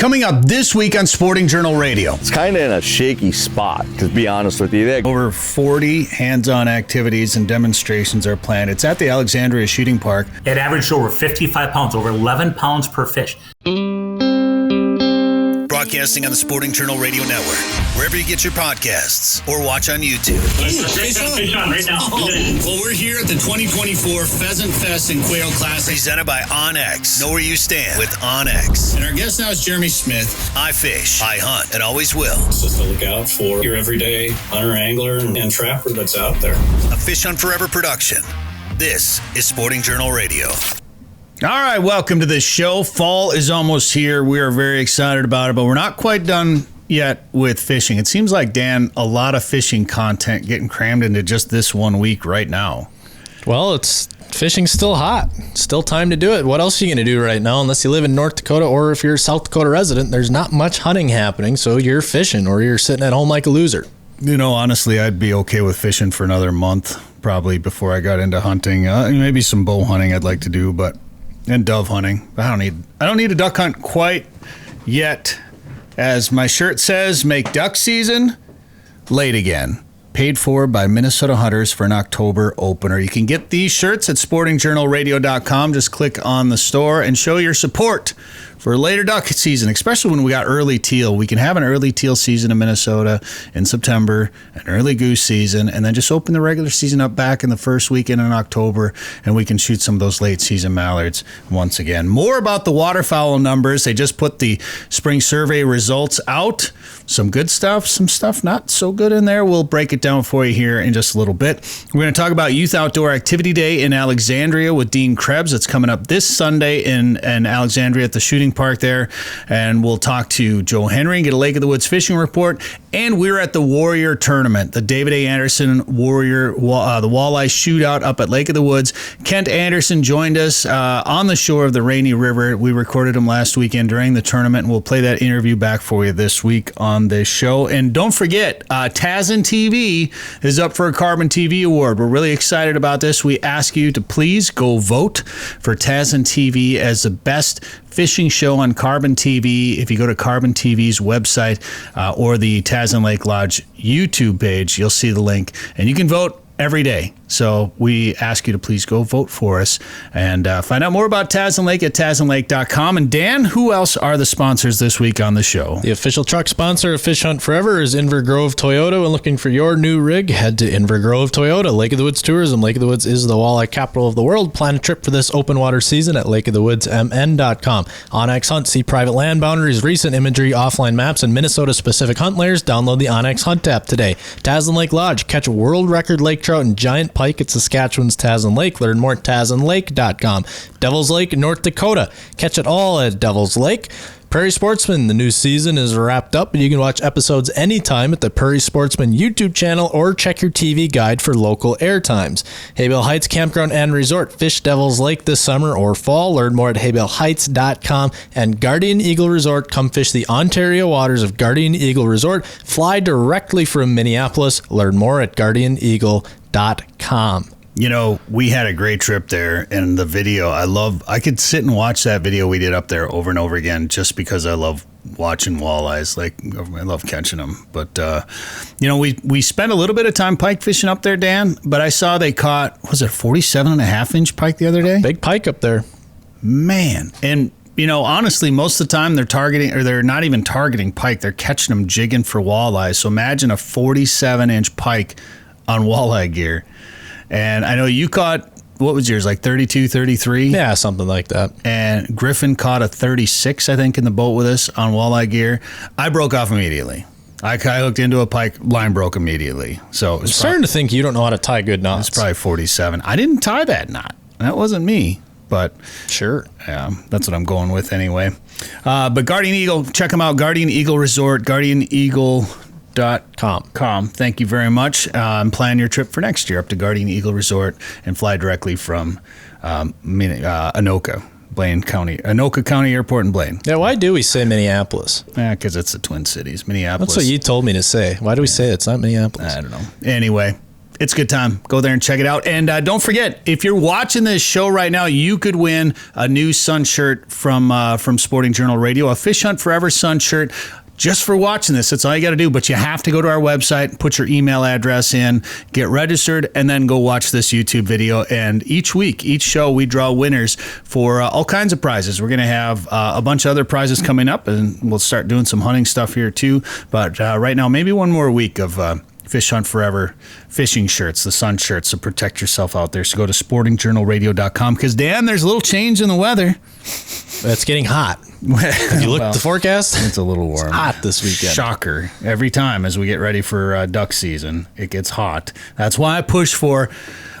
Coming up this week on Sporting Journal Radio. It's kind of in a shaky spot, to be honest with you. Over 40 hands-on activities and demonstrations are planned. It's at the Alexandria Shooting Park. It averaged over 55 pounds, over 11 pounds per fish. Broadcasting on the Sporting Journal Radio Network, wherever you get your podcasts, or watch on YouTube. Fish on right now. Well, we're here at the 2024 Pheasant Fest and Quail Classic, presented by OnX. Know where you stand with OnX. And our guest now is Jeremy Smith. I fish, I hunt, and always will. It's just to look out for your everyday hunter, angler, and trapper that's out there. A Fish Hunt Forever production. This is Sporting Journal Radio. All right, welcome to the show. Fall is almost here. We are very excited about it, but we're not quite done yet with fishing. It seems like, Dan, a lot of fishing content getting crammed into just this 1 week right now. Well, fishing's still hot. Still time to do it. What else are you going to do right now? Unless you live in North Dakota or if you're a South Dakota resident, there's not much hunting happening, so you're fishing or you're sitting at home like a loser. You know, honestly, I'd be okay with fishing for another month, probably, before I got into hunting. Maybe some bow hunting I'd like to do, and dove hunting. I don't need a duck hunt quite yet. As my shirt says, make duck season late again. Paid for by Minnesota Hunters for an October opener. You can get these shirts at sportingjournalradio.com. Just click on the store and show your support for later duck season, especially when we got early teal. We can have an early teal season in Minnesota in September, an early goose season, and then just open the regular season up back in the first weekend in October, and we can shoot some of those late season mallards once again. More about the waterfowl numbers. They just put the spring survey results out. Some good stuff, some stuff not so good in there. We'll break it down for you here in just a little bit. We're going to talk about Youth Outdoor Activity Day in Alexandria with Dean Krebs. It's coming up this Sunday in Alexandria at the Shooting Park there, and we'll talk to Joe Henry and get a Lake of the Woods fishing report. And we're at the Warrior Tournament, the David A. Andersen Warrior, the Walleye Shootout up at Lake of the Woods. Kent Andersen joined us on the shore of the Rainy River. We recorded him last weekend during the tournament, and we'll play that interview back for you this week on this show. And don't forget, Tazen TV is up for a Carbon TV Award. We're really excited about this. We ask you to please go vote for Tazen TV as the best fishing show on Carbon TV. If you go to Carbon TV's website or the Tazen Lake Lodge YouTube page, you'll see the link, and you can vote every day. So we ask you to please go vote for us and find out more about Tazen Lake at TazenLake.com. And Dan, who else are the sponsors this week on the show? The official truck sponsor of Fish Hunt Forever is Inver Grove Toyota. And looking for your new rig, head to Inver Grove Toyota. Lake of the Woods Tourism. Lake of the Woods is the walleye capital of the world. Plan a trip for this open water season at lakeofthewoodsmn.com. OnX Hunt. See private land boundaries, recent imagery, offline maps, and Minnesota-specific hunt layers. Download the OnX Hunt app today. Tazen Lake Lodge. Catch a world record lake trout and giant pike at Saskatchewan's Tazen Lake. Learn more at TazenLake.com. Devil's Lake, North Dakota. Catch it all at Devil's Lake. Prairie Sportsman, the new season is wrapped up, and you can watch episodes anytime at the Prairie Sportsman YouTube channel or check your TV guide for local air times. Haybale Heights Campground and Resort. Fish Devil's Lake this summer or fall. Learn more at haybaleheights.com. And Guardian Eagle Resort. Come fish the Ontario waters of Guardian Eagle Resort. Fly directly from Minneapolis. Learn more at guardianeagle.com. You know, we had a great trip there, and the video, I could sit and watch that video we did up there over and over again just because I love watching walleyes. Like, I love catching them. But, you know, we spent a little bit of time pike fishing up there, Dan, but I saw they caught, was it 47.5-inch pike the other day? Big pike up there. Man. And, you know, honestly, most of the time they're not even targeting pike. They're catching them jigging for walleyes. So imagine a 47-inch pike on walleye gear. And I know you caught, what was yours, like 32, 33? Yeah, something like that. And Griffin caught a 36, I think, in the boat with us on walleye gear. I broke off immediately. I hooked into a pike, line broke immediately. So I'm starting to think you don't know how to tie good knots. It's probably 47. I didn't tie that knot. That wasn't me. But sure, yeah, that's what I'm going with anyway. But Guardian Eagle, check them out. Guardian Eagle Resort, guardianeagle.com. Thank you very much. Plan your trip for next year up to Guardian Eagle Resort and fly directly from Anoka County Airport in Blaine. Yeah, why do we say Minneapolis? Yeah, because it's the Twin Cities. Minneapolis. That's what you told me to say. Why do we say it's not Minneapolis? I don't know. Anyway, It's a good time. Go there and check it out. And don't forget, if you're watching this show right now, you could win a new sun shirt from Sporting Journal Radio, a Fish Hunt Forever sun shirt. Just for watching this, that's all you got to do. But you have to go to our website, put your email address in, get registered, and then go watch this YouTube video. And each week, each show, we draw winners for all kinds of prizes. We're going to have a bunch of other prizes coming up, and we'll start doing some hunting stuff here too. But right now, maybe one more week of Fish Hunt Forever fishing shirts, the sun shirts to protect yourself out there. So go to sportingjournalradio.com because, Dan, there's a little change in the weather. It's getting hot. Have you looked at the forecast? It's a little warm. It's hot this weekend. Shocker. Every time as we get ready for duck season, it gets hot. That's why I push for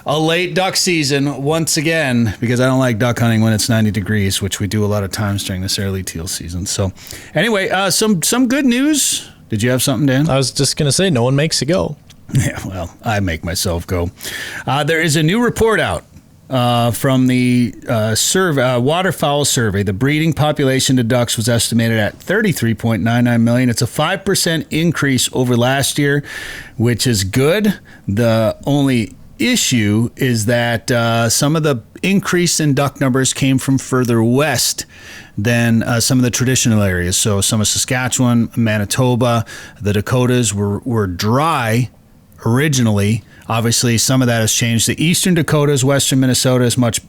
a late duck season once again, because I don't like duck hunting when it's 90 degrees, which we do a lot of times during this early teal season. So anyway, some good news. Did you have something, Dan? I was just going to say, no one makes a go. Yeah, well, I make myself go. There is a new report out from the waterfowl survey. The breeding population of ducks was estimated at 33.99 million. It's a 5% increase over last year, which is good. The only issue is that some of the increase in duck numbers came from further west than some of the traditional areas. So some of Saskatchewan, Manitoba, the Dakotas were dry originally. Obviously, some of that has changed. The eastern Dakotas, western Minnesota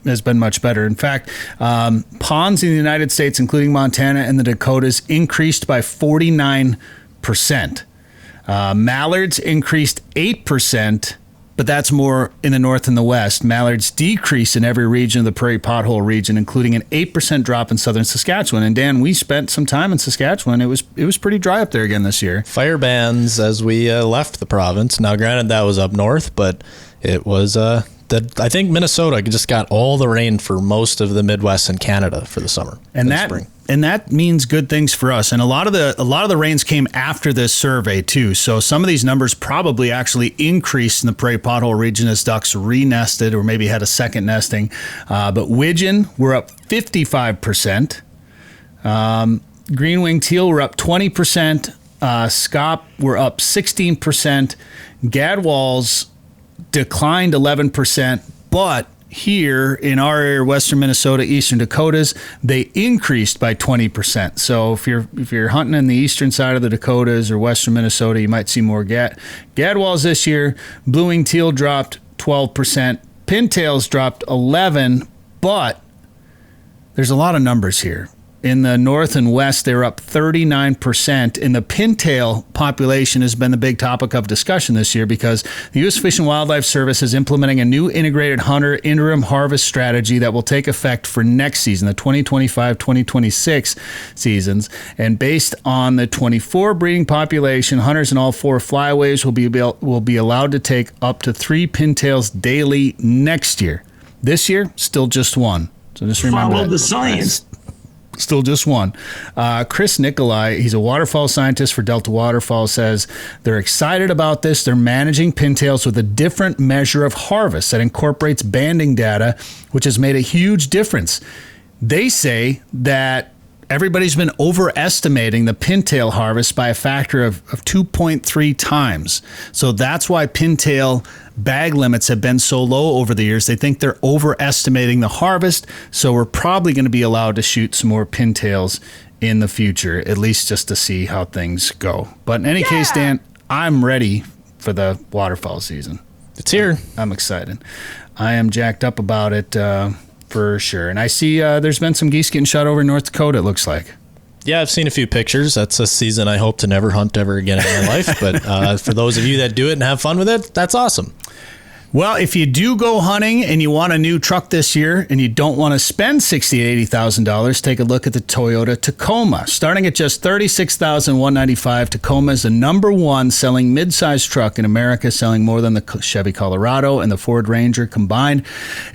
has been much better. In fact, ponds in the United States, including Montana and the Dakotas, increased by 49%. Mallards increased 8%. But that's more in the north and the west. Mallards decreased in every region of the prairie pothole region, including an 8% drop in southern Saskatchewan. And Dan, we spent some time in Saskatchewan. It was pretty dry up there again this year. Fire bans as we left the province. Now, granted, that was up north, but it was I think Minnesota just got all the rain for most of the Midwest and Canada for the summer and spring. And that means good things for us. And a lot of the rains came after this survey too. So some of these numbers probably actually increased in the prairie pothole region as ducks re-nested or maybe had a second nesting. But widgeon were up 55%. Green-winged teal were up 20%. Scaup were up 16%. Gadwalls declined 11%, but here in our area, western Minnesota, eastern Dakotas, they increased by 20%. So if you're hunting in the eastern side of the Dakotas or western Minnesota, you might see more gadwalls this year. Blue-winged teal dropped 12%. Pintails dropped 11%, but there's a lot of numbers here. In the north and west, they're up 39%. And the pintail population has been the big topic of discussion this year because the U.S. Fish and Wildlife Service is implementing a new integrated hunter interim harvest strategy that will take effect for next season, the 2025-2026 seasons. And based on the 24 breeding population, hunters in all 4 flyways will be allowed to take up to 3 pintails daily next year. This year, still just 1. So just remember Follow the science. Still just 1. Chris Nicolai, he's a waterfowl scientist for Delta Waterfowl, says they're excited about this. They're managing pintails with a different measure of harvest that incorporates banding data, which has made a huge difference. They say that everybody's been overestimating the pintail harvest by a factor of 2.3 times. So that's why pintail bag limits have been so low over the years. They think they're overestimating the harvest, so we're probably going to be allowed to shoot some more pintails in the future, at least just to see how things go. But in any case, Dan, I'm ready for the waterfowl season. It's here. I'm excited. I am jacked up about it for sure. And I see there's been some geese getting shot over in North Dakota, it looks like. Yeah, I've seen a few pictures. That's a season I hope to never hunt ever again in my life. But for those of you that do it and have fun with it, that's awesome. Well, if you do go hunting and you want a new truck this year and you don't want to spend $60,000 to $80,000, take a look at the Toyota Tacoma. Starting at just $36,195, Tacoma is the #1 selling midsize truck in America, selling more than the Chevy Colorado and the Ford Ranger combined.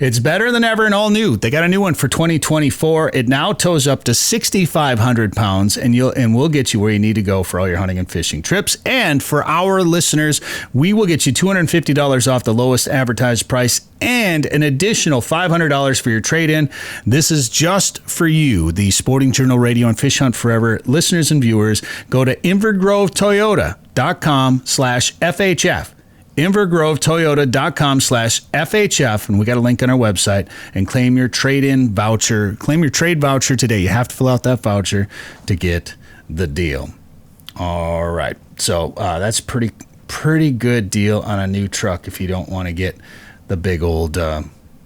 It's better than ever and all new. They got a new one for 2024. It now tows up to 6,500 pounds, and we'll get you where you need to go for all your hunting and fishing trips. And for our listeners, we will get you $250 off the lowest advertised price and an additional $500 for your trade-in. This is just for you, the Sporting Journal Radio and Fish Hunt Forever listeners and viewers. Go to InverGroveToyota.com/FHF. invergrovetoyota.com/FHF, and we got a link on our website, and claim your trade-in voucher. Claim your trade voucher today. You have to fill out that voucher to get the deal. All right. So that's pretty good deal on a new truck. If you don't want to get the big old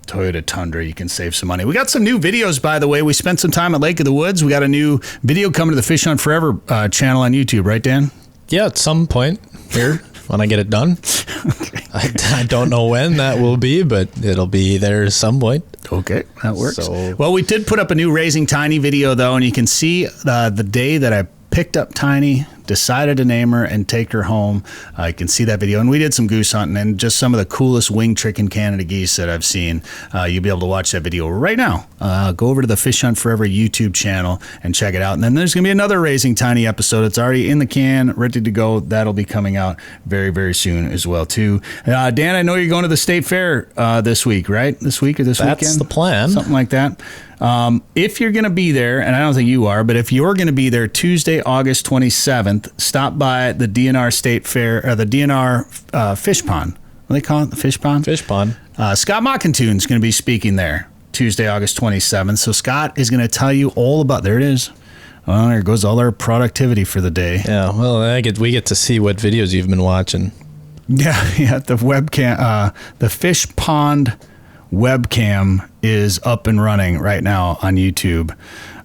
Toyota Tundra, you can save some money. We got some new videos, by the way. We spent some time at Lake of the Woods. We got a new video coming to the Fish Hunt Forever channel on YouTube, right, Dan? Yeah, at some point here when I get it done. Okay. I don't know when that will be, but it'll be there at some point. Okay, that works. Well, we did put up a new Raising Tiny video, though, and you can see the day that I picked up Tiny, decided to name her, and take her home. You can see that video. And we did some goose hunting and just some of the coolest wing tricking Canada geese that I've seen. You'll be able to watch that video right now. Go over to the Fish Hunt Forever YouTube channel and check it out. And then there's going to be another Raising Tiny episode. It's already in the can, ready to go. That'll be coming out very, very soon as well, too. Dan, I know you're going to the State Fair this week, right? This week or this weekend? That's the plan. Something like that. If you're going to be there, and I don't think you are, but if you're going to be there Tuesday, August 27th, stop by the DNR State Fair, or the DNR Fish Pond. What do they call it? The Fish Pond? Fish Pond. Scott Mockington's going to be speaking there Tuesday, August 27th. So Scott is going to tell you all about, there it is. Well, there goes all our productivity for the day. Yeah, well, we get to see what videos you've been watching. Yeah, the webcam, the Fish Pond webcam is up and running right now on YouTube,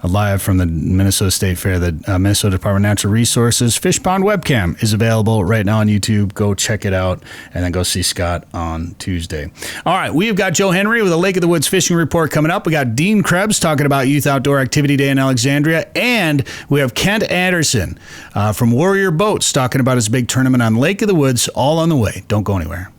live from the Minnesota State Fair. The Minnesota Department of Natural Resources Fish Pond webcam is available right now on YouTube. Go check it out, and then go see Scott on Tuesday. All right, we've got Joe Henry with a Lake of the Woods fishing report coming up. We got Dean Krebs talking about Youth Outdoor Activity Day in Alexandria, and we have Kent Andersen from Warrior Boats talking about his big tournament on Lake of the Woods, all on the way. Don't go anywhere.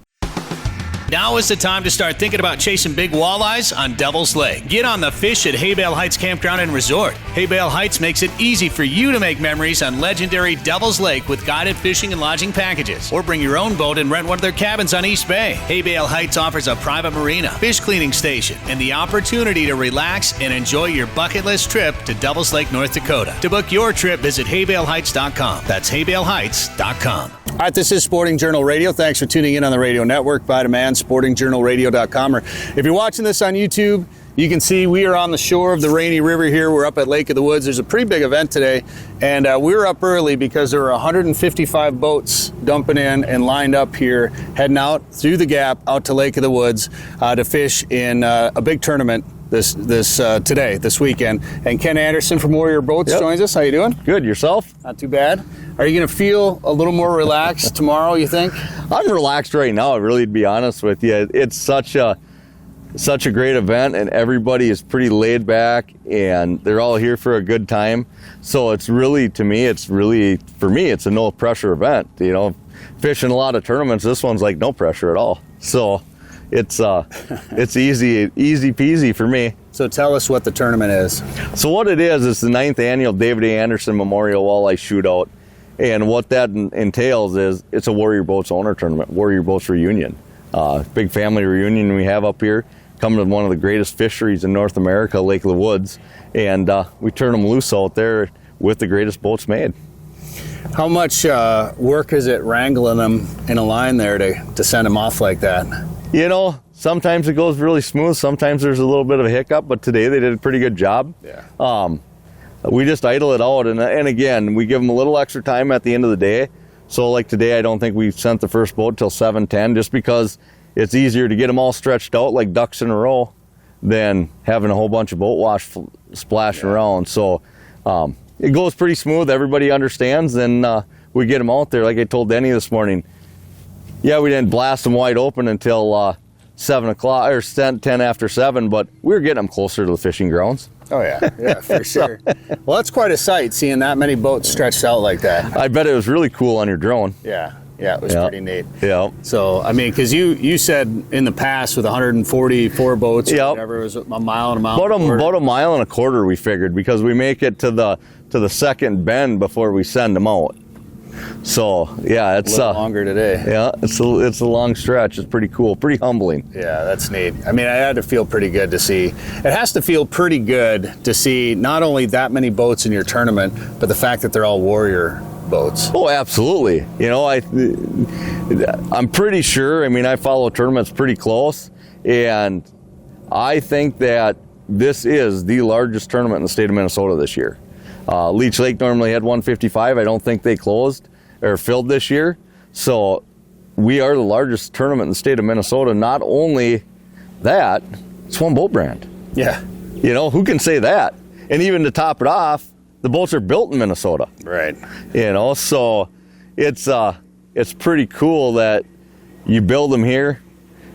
Now is the time to start thinking about chasing big walleyes on Devil's Lake. Get on the fish at Haybale Heights Campground and Resort. Haybale Heights makes it easy for you to make memories on legendary Devil's Lake with guided fishing and lodging packages. Or bring your own boat and rent one of their cabins on East Bay. Haybale Heights offers a private marina, fish cleaning station, and the opportunity to relax and enjoy your bucket list trip to Devil's Lake, North Dakota. To book your trip, visit haybaleheights.com. That's haybaleheights.com. All right, this is Sporting Journal Radio. Thanks for tuning in on the radio network by demand, sportingjournalradio.com. Or if you're watching this on YouTube, you can see we are on the shore of the Rainy River here. We're up at Lake of the Woods. There's a pretty big event today, and we were up early because there were 155 boats dumping in and lined up here, heading out through the gap out to Lake of the Woods to fish in a big tournament this weekend. And Ken Andersen from Warrior Boats joins us. How you doing? Good. Yourself? Not too bad. Are you going to feel a little more relaxed tomorrow, you think? I'm relaxed right now, really, to be honest with you. It's such a great event, and everybody is pretty laid back, and they're all here for a good time. So it's really, for me, it's a no pressure event. You know, fishing a lot of tournaments, this one's like no pressure at all. So it's easy peasy for me. So tell us what the tournament is. So what it is the 9th annual David A. Andersen Memorial Walleye Shootout. And what that entails is it's a Warrior Boats owner tournament, Warrior Boats reunion. Big family reunion we have up here, coming to one of the greatest fisheries in North America, Lake of the Woods. And we turn them loose out there with the greatest boats made. How much work is it wrangling them in a line there to send them off like that? You know, sometimes it goes really smooth. Sometimes there's a little bit of a hiccup, but today they did a pretty good job. Yeah. We just idle it out, and again, we give them a little extra time at the end of the day. So like today, I don't think we sent the first boat till 7:10, just because it's easier to get them all stretched out like ducks in a row than having a whole bunch of boat wash splashing around. So it goes pretty smooth. Everybody understands, and we get them out there. Like I told Denny this morning, yeah, we didn't blast them wide open until 7 o'clock or 10 after 7, but we were getting them closer to the fishing grounds. Oh, yeah, for sure. Well, that's quite a sight, seeing that many boats stretched out like that. I bet it was really cool on your drone. Yeah, it was pretty neat. Yeah. So, I mean, because you said in the past with 144 boats or whatever, it was a mile and a mile. About a mile and a quarter, we figured, because we make it to the second bend before we send them out. So yeah, it's a little longer today. Yeah, it's a long stretch. It's pretty cool, pretty humbling. Yeah, that's neat. I mean, I had to feel pretty good to see. It has to feel pretty good to see not only that many boats in your tournament, but the fact that they're all Warrior boats. Oh, absolutely. You know, I'm pretty sure, I mean, I follow tournaments pretty close, and I think that this is the largest tournament in the state of Minnesota this year. Leech Lake normally had 155. I don't think they closed or filled this year. So we are the largest tournament in the state of Minnesota. Not only that, it's one boat brand. Yeah. You know, who can say that? And even to top it off, the boats are built in Minnesota. Right. You know, so it's pretty cool that you build them here,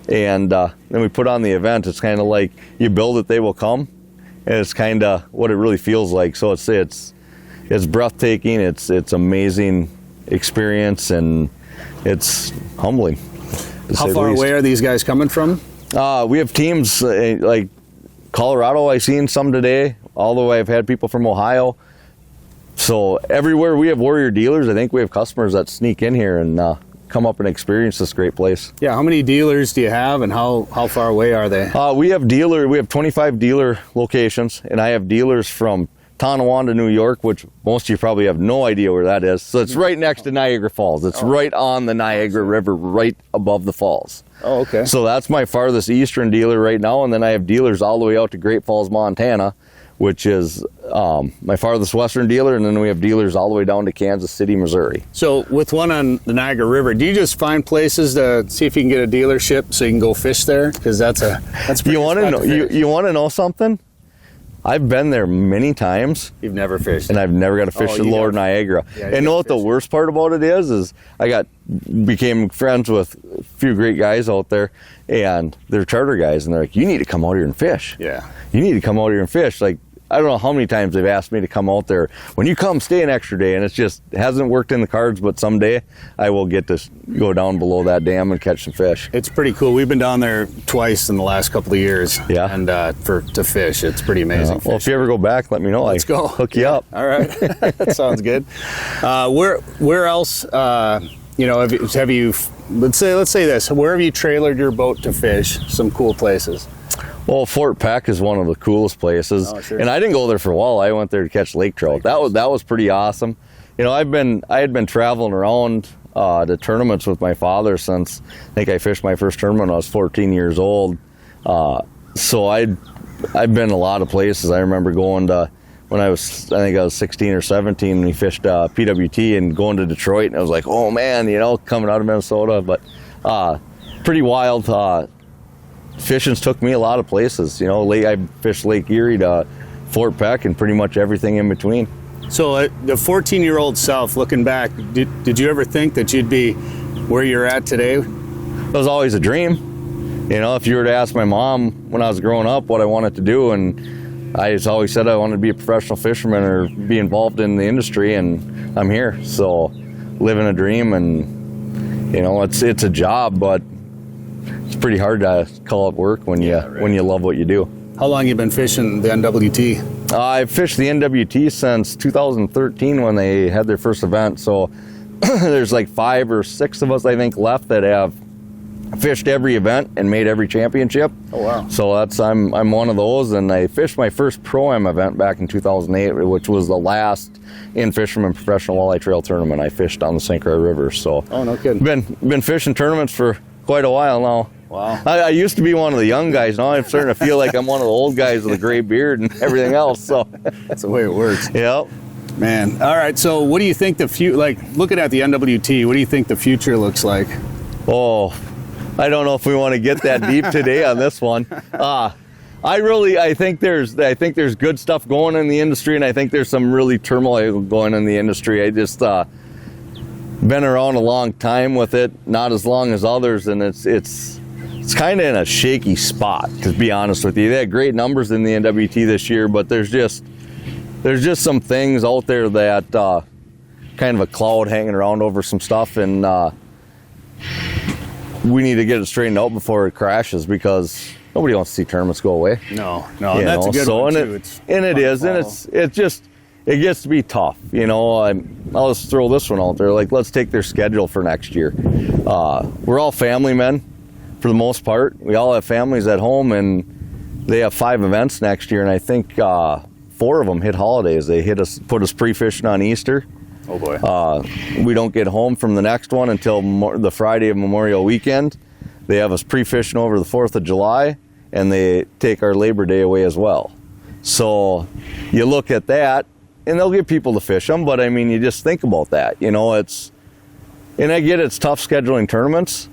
and then we put on the event. It's kind of like you build it, they will come, and it's kind of what it really feels like. So it's breathtaking. It's amazing experience, and it's humbling. How far away are these guys coming from? We have teams like Colorado. I've seen some today. All the way, I've had people from Ohio. So everywhere we have Warrior dealers, I think we have customers that sneak in here and come up and experience this great place. Yeah, how many dealers do you have, and how far away are they? We have 25 dealer locations, and I have dealers from Tonawanda, New York, which most of you probably have no idea where that is. So it's right next to Niagara Falls. It's right on the Niagara River, right above the falls. Oh, okay. So that's my farthest eastern dealer right now, and then I have dealers all the way out to Great Falls, Montana, which is my farthest western dealer, and then we have dealers all the way down to Kansas City, Missouri. So with one on the Niagara River, do you just find places to see if you can get a dealership so you can go fish there? Because that's pretty you want to know you want to know something? I've been there many times. You've never fished, and I've never got to fish the Lower Niagara. Yeah, and know what the worst part about it is I became friends with a few great guys out there, and they're charter guys, and they're like, "You need to come out here and fish. Yeah, you need to come out here and fish." Like, I don't know how many times they've asked me to come out there. When you come, stay an extra day, and it hasn't worked in the cards, but someday I will get to go down below that dam and catch some fish. It's pretty cool. We've been down there twice in the last couple of years. Yeah. And to fish, it's pretty amazing. Well, if you ever go back, let me know. Let's go. Hook you up. All right. That sounds good. Where else, have you, let's say this, where have you trailered your boat to fish? Some cool places. Well, Fort Peck is one of the coolest places. Oh, sure. And I didn't go there for walleye. I went there to catch lake trout. That was pretty awesome. You know, I had been traveling around to tournaments with my father since I think I fished my first tournament when I was 14 years old. So I've been a lot of places. I remember going to when I was 16 or 17, and we fished PWT and going to Detroit, and I was like, oh man, coming out of Minnesota. But pretty wild. Fishing's took me a lot of places. I fished Lake Erie to Fort Peck and pretty much everything in between. So the 14-year-old self, looking back, did you ever think that you'd be where you're at today? It was always a dream. If you were to ask my mom when I was growing up what I wanted to do, and I just always said I wanted to be a professional fisherman or be involved in the industry, and I'm here. So living a dream, and it's a job, but it's pretty hard to call it work when you love what you do. How long you been fishing the NWT? I've fished the NWT since 2013 when they had their first event. So there's like 5 or 6 of us, I think, left that have fished every event and made every championship. Oh wow! So I'm one of those, and I fished my first Pro-Am event back in 2008, which was the last in-fisherman professional walleye trail tournament I fished on the St. Croix River. So oh, no kidding. Been fishing tournaments for quite a while now. Wow. I used to be one of the young guys. Now I'm starting to feel like I'm one of the old guys with a gray beard and everything else. So that's the way it works. Yep. Man. All right. So what do you think looking at the NWT, what do you think the future looks like? Oh, I don't know if we want to get that deep today on this one. I think there's good stuff going in the industry, and I think there's some really turmoil going in the industry. I just been around a long time with it, not as long as others, and it's kind of in a shaky spot, to be honest with you. They had great numbers in the NWT this year, but there's just some things out there that kind of a cloud hanging around over some stuff, and we need to get it straightened out before it crashes, because nobody wants to see tournaments go away. No, and that's a good one too. It gets to be tough, I'll just throw this one out there. Like, let's take their schedule for next year. We're all family men for the most part. We all have families at home, and they have 5 events next year, and I think 4 of them hit holidays. They put us pre-fishing on Easter, Oh boy. We don't get home from the next one until the Friday of Memorial Weekend. They have us pre-fishing over the 4th of July, and they take our Labor Day away as well. So you look at that, and they'll get people to fish them, but I mean, you just think about that. You know, and I get it's tough scheduling tournaments,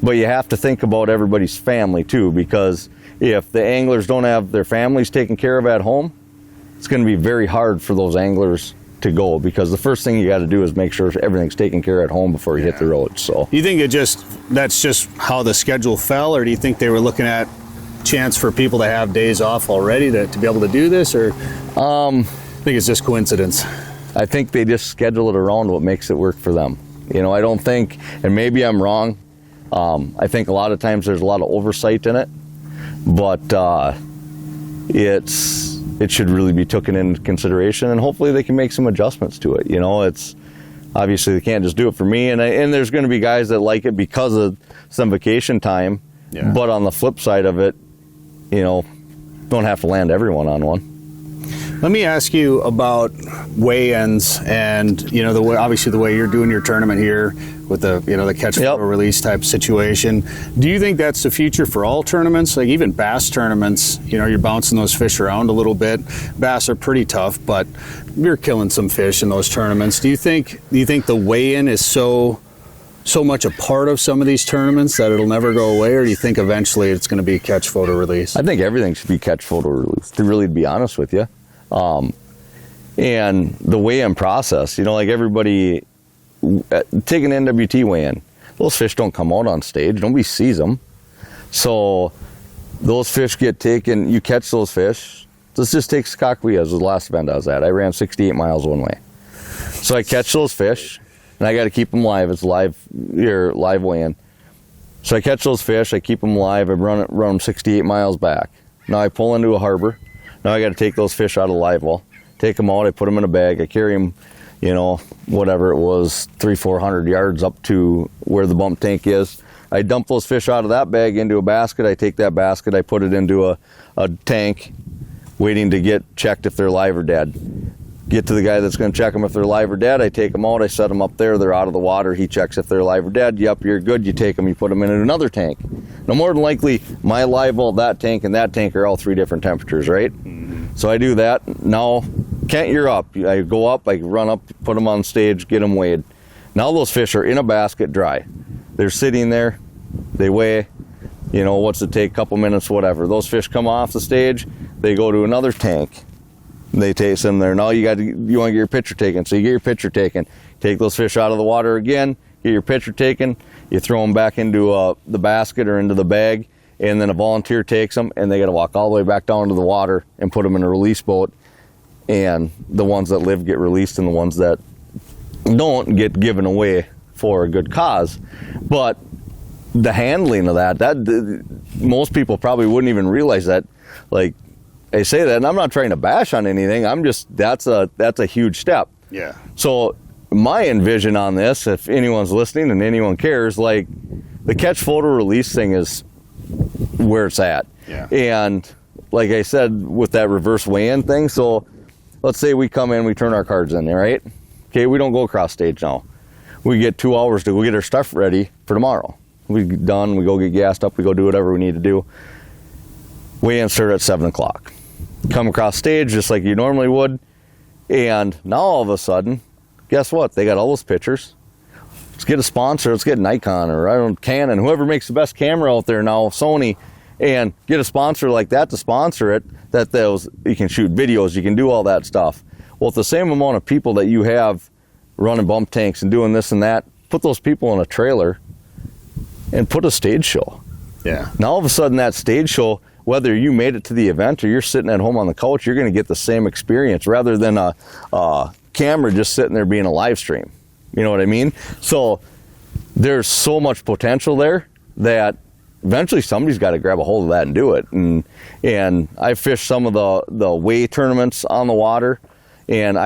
but you have to think about everybody's family too, because if the anglers don't have their families taken care of at home, it's going to be very hard for those anglers to go, because the first thing you got to do is make sure everything's taken care of at home before you hit the road. So you think that's just how the schedule fell, or do you think they were looking at chance for people to have days off already to be able to do this, or I think it's just coincidence? I think they just schedule it around what makes it work for them. You know, I don't think, and maybe I'm wrong, I think a lot of times there's a lot of oversight in it, but it should really be taken into consideration, and hopefully they can make some adjustments to it. You know, it's obviously they can't just do it for me, and there's going to be guys that like it because of some vacation time. Yeah. But on the flip side of it, you know, don't have to land everyone on one. Let me ask you about weigh-ins, and you know, obviously the way you're doing your tournament here with the the catch photo release type situation. Do you think that's the future for all tournaments? Like even bass tournaments, you know, you're bouncing those fish around a little bit. Bass are pretty tough, but you're killing some fish in those tournaments. Do you think the weigh-in is so much a part of some of these tournaments that it'll never go away, or do you think eventually it's going to be catch photo release? I think everything should be catch photo release, to really be honest with you. And the weigh-in process, you know, like everybody take an NWT weigh-in. Those fish don't come out on stage. Nobody sees them. So those fish get taken. You catch those fish. Let's just take Skakwe as the last event I was at. I ran 68 miles one way. So I catch those fish, and I got to keep them live. It's live weigh-in. So I catch those fish. I keep them live. I run them 68 miles back. Now I pull into a harbor. Now I got to take those fish out of the live well, take them out, I put them in a bag, I carry them, you know, whatever it was, 300-400 yards up to where the bump tank is. I dump those fish out of that bag into a basket. I take that basket, I put it into a tank, waiting to get checked if they're live or dead. Get to the guy that's going to check them if they're live or dead. I take them out, I set them up there, they're out of the water. He checks if they're live or dead. Yep, you're good. You take them, you put them in another tank. Now, more than likely, my live well, that tank, and that tank are all 3 different temperatures, right? So I do that. Now, Kent, you're up. I go up, I run up, put them on stage, get them weighed. Now those fish are in a basket dry. They're sitting there, they weigh, you know, what's it take, couple minutes, whatever. Those fish come off the stage, they go to another tank. They taste them there. Now you want to get your picture taken, so you get your picture taken. Take those fish out of the water again, get your picture taken, you throw them back into the basket or into the bag, and then a volunteer takes them, and they got to walk all the way back down to the water and put them in a release boat. And the ones that live get released, and the ones that don't get given away for a good cause. But the handling of that most people probably wouldn't even realize that. Like, I say that, and I'm not trying to bash on anything. I'm just, that's a huge step. Yeah. So my envision on this, if anyone's listening and anyone cares, like the catch photo release thing is where it's at. Yeah. And like I said, with that reverse weigh-in thing, so let's say we come in, we turn our cards in there, right? Okay, we don't go across stage now. We get 2 hours to go get our stuff ready for tomorrow. We done, we go get gassed up, we go do whatever we need to do. Weigh-in start at 7 o'clock. Come across stage just like you normally would, and now all of a sudden, guess what? They got all those pictures. Let's get a sponsor. Let's get Nikon or Canon, whoever makes the best camera out there now, Sony, and get a sponsor like that to sponsor it. You can shoot videos, you can do all that stuff. Well, with the same amount of people that you have running bump tanks and doing this and that, put those people in a trailer and put a stage show. Yeah. Now all of a sudden that stage show, whether you made it to the event or you're sitting at home on the couch, you're going to get the same experience rather than a camera just sitting there being a live stream. You know what I mean? So there's so much potential there that eventually somebody's got to grab a hold of that and do it. And I fished some of the weigh tournaments on the water, and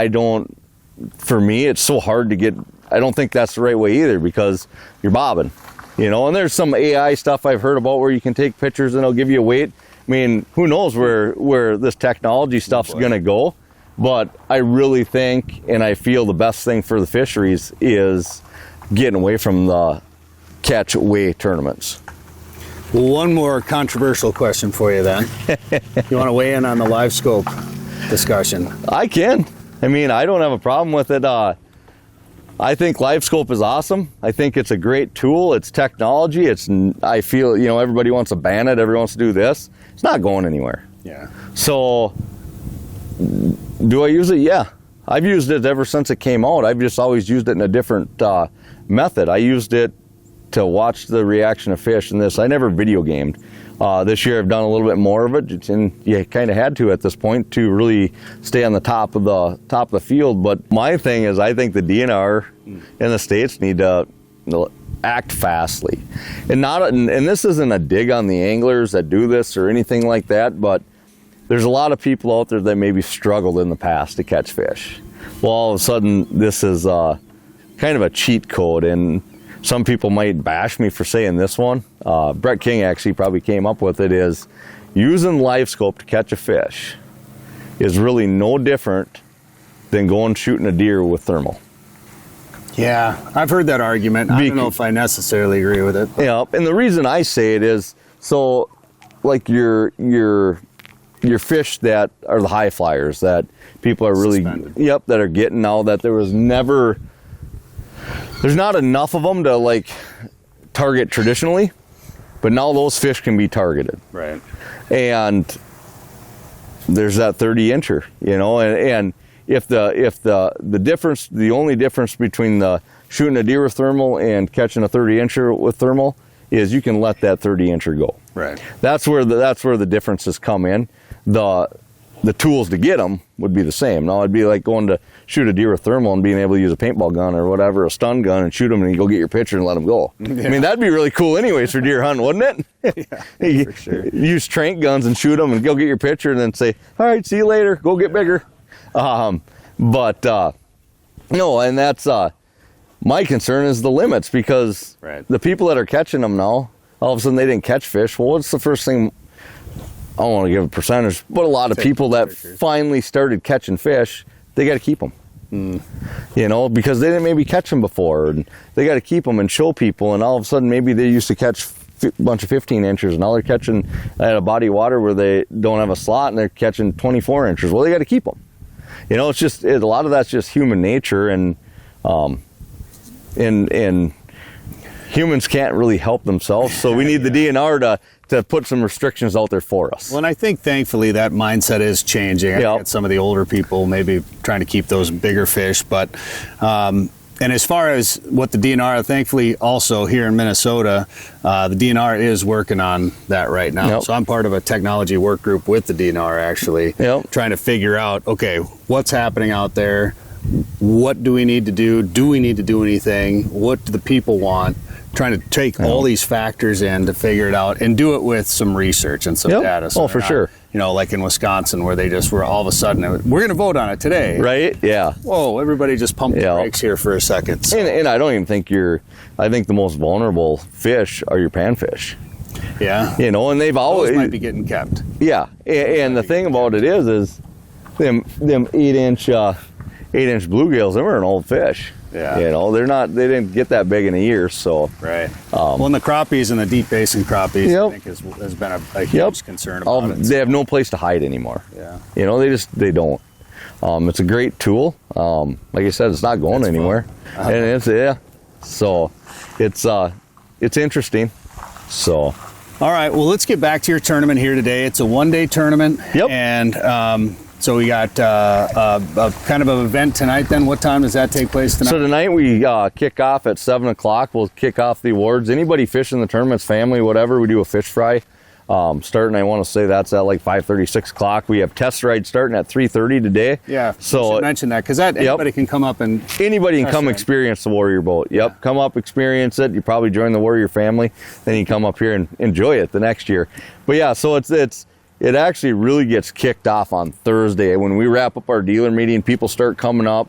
for me, it's so hard to get, I don't think that's the right way either, because you're bobbing, you know, and there's some AI stuff I've heard about where you can take pictures and it'll give you a weight. I mean, who knows where this technology stuff's going to go, But I really think, and I feel the best thing for the fisheries is getting away from the catch weigh tournaments. Well, one more controversial question for you then. You want to weigh in on the live scope discussion? I can. I mean, I don't have a problem with it. I think live scope is awesome. I think it's a great tool. It's technology. I feel, you know, everybody wants to ban it. Everyone wants to do this. It's not going anywhere. Yeah. So do I use it? Yeah. I've used it ever since it came out. I've just always used it in a different method. I used it to watch the reaction of fish in this. I never video gamed. This year I've done a little bit more of it, and you kind of had to at this point to really stay on the top of the field. But my thing is, I think the DNR in the States need to act fastly, and this isn't a dig on the anglers that do this or anything like that, but there's a lot of people out there that maybe struggled in the past to catch fish. Well, all of a sudden this is kind of a cheat code, and some people might bash me for saying this one. Brett King actually probably came up with it, is using live scope to catch a fish is really no different than going shooting a deer with thermal. Yeah, I've heard that argument. I don't know if I necessarily agree with it. Yeah, and the reason I say it is, so like your fish that are the high flyers that people are really, suspended. that are getting now, that there's not enough of them to like target traditionally, but now those fish can be targeted. Right. And there's that 30-incher, you know, and if the difference, the only difference between the shooting a deer with thermal and catching a 30-incher with thermal is you can let that 30-incher go. Right. That's where the differences come in. The tools to get them would be the same. Now it'd be like going to shoot a deer with thermal and being able to use a paintball gun or whatever, a stun gun, and shoot them and you go get your picture and let them go. Yeah. I mean, that'd be really cool anyways for deer hunting, wouldn't it? Yeah, for sure. Use trank guns and shoot them and go get your picture and then say, all right, see you later, go get bigger. No, and that's my concern is the limits, because the people that are catching them now, all of a sudden they didn't catch fish. Well, what's the first thing? I don't want to give a percentage, but a lot of people that finally started catching fish, they got to keep them. You know, because they didn't maybe catch them before, and they got to keep them and show people. And all of a sudden, maybe they used to catch a bunch of 15-inchers, and now they're catching at a body of water where they don't have a slot, and they're catching 24-inchers. Well, they got to keep them. You know, it's just a lot of that's just human nature, and humans can't really help themselves. So we need the DNR to put some restrictions out there for us. Well, and I think thankfully that mindset is changing. I think some of the older people maybe trying to keep those bigger fish, but and as far as what the DNR, thankfully also here in Minnesota, the DNR is working on that right now. So I'm part of a technology work group with the DNR actually, trying to figure out, okay, what's happening out there? What do we need to do? Do we need to do anything? What do the people want? Trying to take all these factors in to figure it out and do it with some research and some data. So for sure. You know, like in Wisconsin, where they just were all of a sudden, we're going to vote on it today. Right? Yeah. Whoa, everybody just pumped the brakes here for a second. So. And I don't even think I think the most vulnerable fish are your panfish. Yeah. You know, and they've always. Those might be getting kept. Yeah. And the thing about it is them 8-inch bluegills, they were an old fish. Yeah. You know, they didn't get that big in a year, so. Right. Well, and the crappies and the deep basin crappies, I think has been a huge concern about it. They have no place to hide anymore. Yeah. You know, they don't. It's a great tool. Like I said, it's not going anywhere. And so it's interesting. So. All right, well, let's get back to your tournament here today. It's a one-day tournament. And so we got a kind of an event tonight then. What time does that take place tonight? So tonight we kick off at 7 o'clock. We'll kick off the awards. Anybody fishing the tournaments, family, whatever, we do a fish fry. Starting, I want to say that's at like 5:30, 6 o'clock. We have test rides starting at 3:30 today. Yeah, so you mention that, because anybody can come up and... Anybody can come experience the Warrior Boat. Come up, experience it. You probably join the Warrior family. Then you come up here and enjoy it the next year. But yeah, so it actually really gets kicked off on Thursday. When we wrap up our dealer meeting, people start coming up,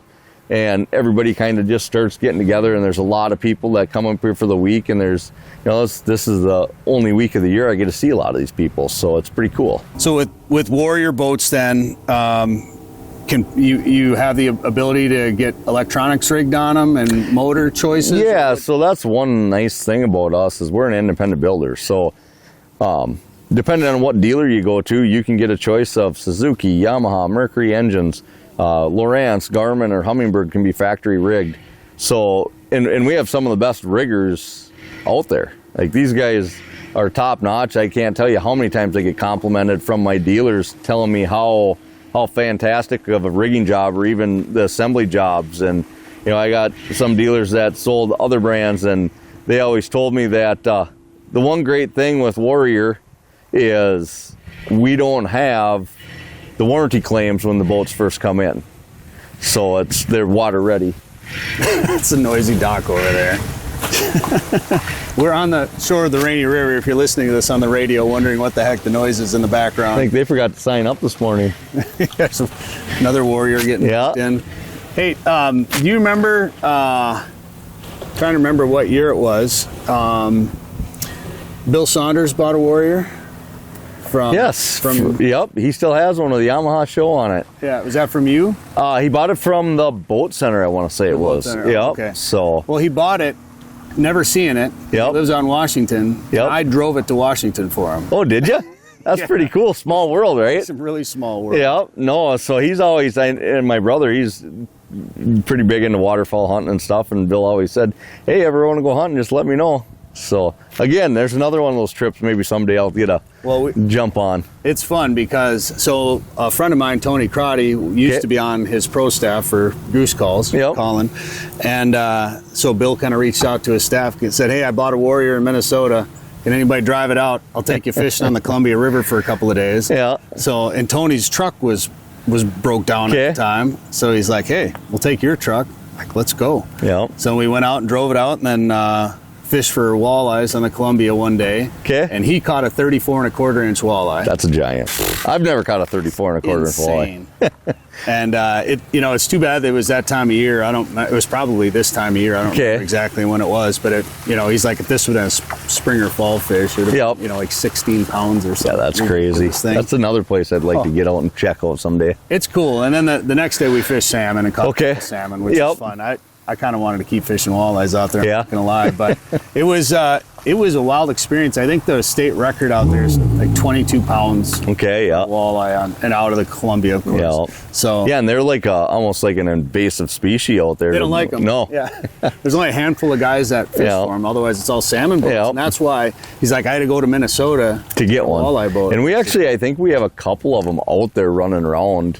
and everybody kind of just starts getting together, and there's a lot of people that come up here for the week, and there's, you know, this is the only week of the year I get to see a lot of these people, so it's pretty cool. So with Warrior Boats then, can you have the ability to get electronics rigged on them and motor choices? Yeah, so that's one nice thing about us is we're an independent builder. So depending on what dealer you go to, you can get a choice of Suzuki, Yamaha, Mercury engines, Lowrance, Garmin, or Humminbird can be factory rigged. So, and we have some of the best riggers out there. Like, these guys are top notch. I can't tell you how many times I get complimented from my dealers telling me how fantastic of a rigging job, or even the assembly jobs. And you know, I got some dealers that sold other brands, and they always told me that the one great thing with Warrior is we don't have the warranty claims when the boats first come in, so they're water ready. It's a noisy dock over there. We're on the shore of the Rainy River. If you're listening to this on the radio, wondering what the heck the noise is in the background. I think they forgot to sign up this morning. There's another Warrior getting in. Hey, do you remember, trying to remember what year it was, Bill Saunders bought a Warrior? Yep, he still has one with the Yamaha show on it. Yeah, was that from you? He bought it from the boat center, I want to say it was. Yep. Okay. So, well, he bought it, never seeing it. Yep. He lives on Washington. Yep. I drove it to Washington for him. Oh, did you? That's pretty cool. Small world, right? It's a really small world. Yeah. No, so he's always, and my brother, he's pretty big into waterfowl hunting and stuff, and Bill always said, hey, ever want to go hunting, just let me know. So, again, there's another one of those trips maybe someday I'll get a jump on. It's fun because, a friend of mine, Tony Crotty, used to be on his pro staff for Goose Calls, Colin. And so Bill kind of reached out to his staff and said, hey, I bought a Warrior in Minnesota. Can anybody drive it out? I'll take you fishing on the Columbia River for a couple of days. Yeah. So, and Tony's truck was broke down at the time. So he's like, hey, we'll take your truck. Like, let's go. Yeah. So we went out and drove it out, and then fished for walleyes on the Columbia one day. Okay. And he caught a 34 1/4 inch walleye. That's a giant. I've never caught a 34 1/4 inch walleye. And it's too bad that it was that time of year. It was probably this time of year. I don't remember exactly when it was, but he's like, if this would have spring or fall fish, it would have been, like 16 pounds or something. Yeah, that's crazy. That's another place I'd like to get out and check out someday. It's cool. And then the next day we fished salmon and caught salmon, which is fun. I kind of wanted to keep fishing walleyes out there. I'm not gonna lie, but it was a wild experience. I think the state record out there is like 22 pounds. Walleye and out of the Columbia, of course. Yeah. So and they're like almost like an invasive species out there. They don't like them. No. Yeah. There's only a handful of guys that fish for them. Otherwise, it's all salmon boats. And that's why he's like, I had to go to Minnesota to get one walleye boat. And we actually, I think we have a couple of them out there running around.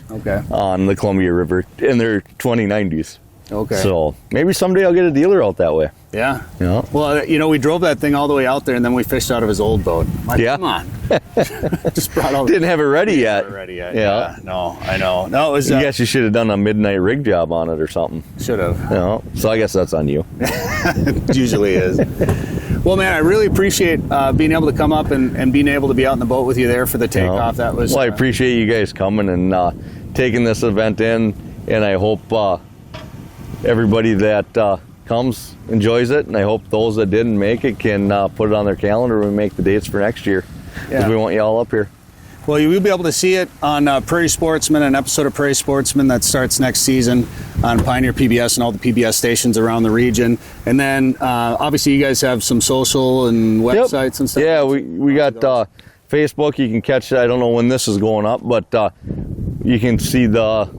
On the Columbia River in their 2090s. Okay. So maybe someday I'll get a dealer out that way. Yeah. Yeah. Well, we drove that thing all the way out there, and then we fished out of his old boat. Like, come on. Just brought all. Didn't have it ready yet. Yeah. No, I know. No, it was. I guess you should have done a midnight rig job on it or something. Should have. So I guess that's on you. It usually is. Well, man, I really appreciate being able to come up and being able to be out in the boat with you there for the takeoff. That was. Well, I appreciate you guys coming and taking this event in, and I hope everybody that comes enjoys it, and I hope those that didn't make it can put it on their calendar when we make the dates for next year, because we want you all up here. Well, you will be able to see it on Prairie Sportsman, an episode of Prairie Sportsman that starts next season on Pioneer PBS and all the PBS stations around the region. And then obviously you guys have some social and websites and stuff. Yeah, we got Facebook. You can catch it. I don't know when this is going up, but you can see the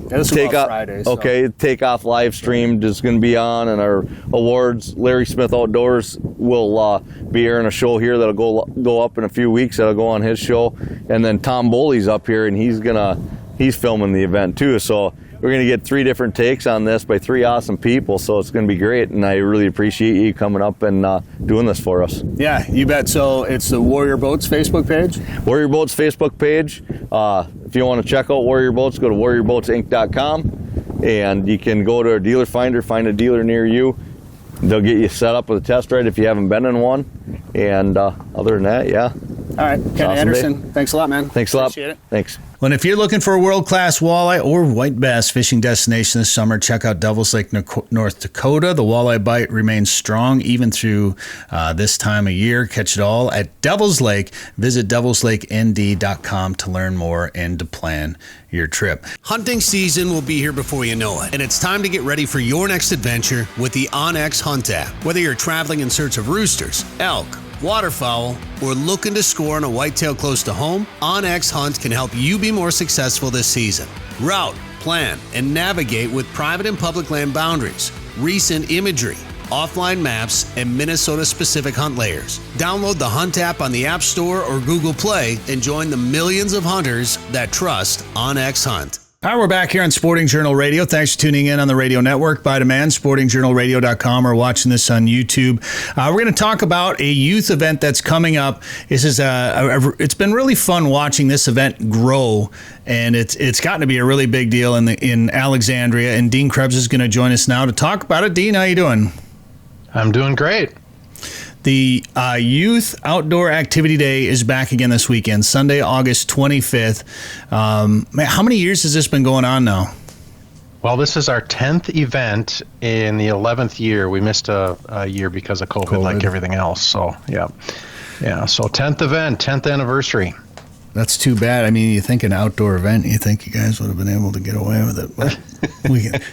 Takeoff Friday. So. Okay, Takeoff live stream is going to be on, and our awards. Larry Smith Outdoors will be airing a show here that'll go up in a few weeks. That'll go on his show, and then Tom Boley's up here, and he's filming the event too. So we're going to get 3 different takes on this by 3 awesome people. So it's going to be great, and I really appreciate you coming up and doing this for us. Yeah, you bet. So it's the Warrior Boats Facebook page. Warrior Boats Facebook page. If you want to check out Warrior Boats, go to warriorboatsinc.com, and you can go to our dealer finder, find a dealer near you. They'll get you set up with a test ride if you haven't been in one. And other than that, All right, Ken Andersen, thanks a lot, man. Thanks a lot. Appreciate it. Thanks. Well, and if you're looking for a world-class walleye or white bass fishing destination this summer, check out Devil's Lake, North Dakota. The walleye bite remains strong even through this time of year. Catch it all at Devil's Lake. Visit devilslakend.com to learn more and to plan your trip. Hunting season will be here before you know it, and it's time to get ready for your next adventure with the onX Hunt app. Whether you're traveling in search of roosters, elk, waterfowl, or looking to score on a whitetail close to home, onX Hunt can help you be more successful this season. Route, plan, and navigate with private and public land boundaries, recent imagery, offline maps, and Minnesota-specific hunt layers. Download the Hunt app on the App Store or Google Play and join the millions of hunters that trust onX Hunt. All right, we're back here on Sporting Journal Radio. Thanks for tuning in on the radio network by demand, sportingjournalradio.com, or watching this on YouTube. We're going to talk about a youth event that's coming up. This is it's been really fun watching this event grow, and it's gotten to be a really big deal in Alexandria. And Dean Krebs is going to join us now to talk about it. Dean, how you doing? I'm doing great. The Youth Outdoor Activity Day is back again this weekend, Sunday, August 25th. How many years has this been going on now? Well, this is our 10th event in the 11th year. We missed a year because of COVID, like everything else. So, yeah. So 10th event, 10th anniversary. That's too bad. I mean, you think an outdoor event, you think you guys would have been able to get away with it. But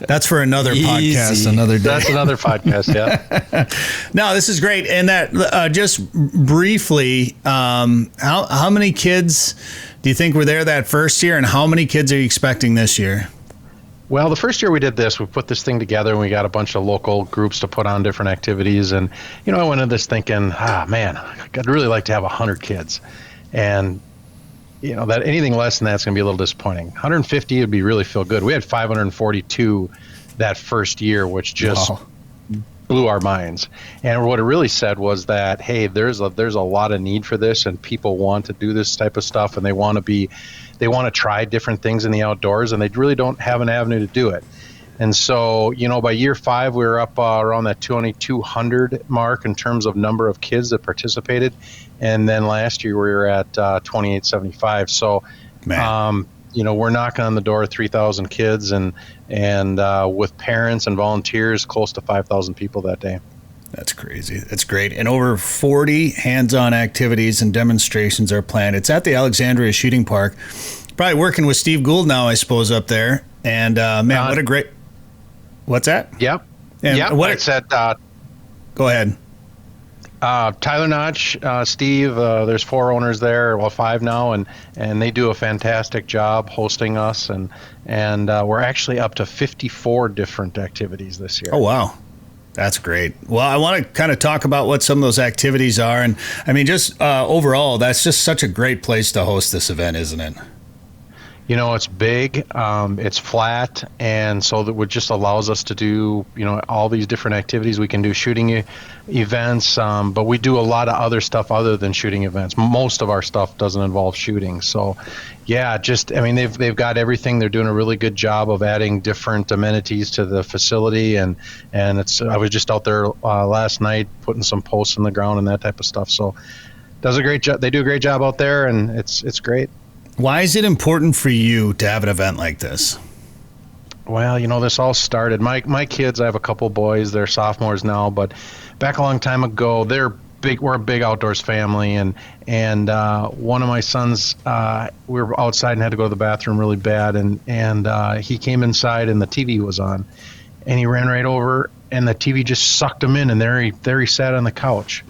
that's for another podcast, another day. That's another podcast, yeah. No, this is great. And that just briefly, how many kids do you think were there that first year, and how many kids are you expecting this year? Well, the first year we did this, we put this thing together, and we got a bunch of local groups to put on different activities. And, I went into this thinking, man, I'd really like to have 100 kids. And that anything less than that's going to be a little disappointing. 150 would be really feel good. We had 542 that first year, which just blew our minds. And what it really said was that, hey, there's a lot of need for this, and people want to do this type of stuff, and they want to try different things in the outdoors, and they really don't have an avenue to do it. And so, by year 5, we were up around that 2,200 mark in terms of number of kids that participated. And then last year we were at 2,875. So, we're knocking on the door of 3,000 kids, and with parents and volunteers, close to 5,000 people that day. That's crazy. That's great. And over 40 hands-on activities and demonstrations are planned. It's at the Alexandria Shooting Park. Probably working with Steve Gould now, I suppose, up there. And, what a great... What's that? Yep. And Go ahead. Tyler Notch, Steve, there's 4 owners there, 5 now, and they do a fantastic job hosting us, and we're actually up to 54 different activities this year. Oh, wow. That's great. Well, I want to kind of talk about what some of those activities are, and I mean, just overall, that's just such a great place to host this event, isn't it? It's big, it's flat, and so that would just allows us to do, all these different activities. We can do shooting events, but we do a lot of other stuff other than shooting events. Most of our stuff doesn't involve shooting. So, yeah, they've got everything. They're doing a really good job of adding different amenities to the facility, and I was just out there last night putting some posts in the ground and that type of stuff. So, does a great job. They do a great job out there, and it's great. Why is it important for you to have an event like this? Well, this all started. My kids, I have a couple boys. They're sophomores now, but back a long time ago, we're a big outdoors family, and one of my sons, we were outside and had to go to the bathroom really bad, and he came inside and the TV was on, and he ran right over, and the TV just sucked him in, and there he sat on the couch,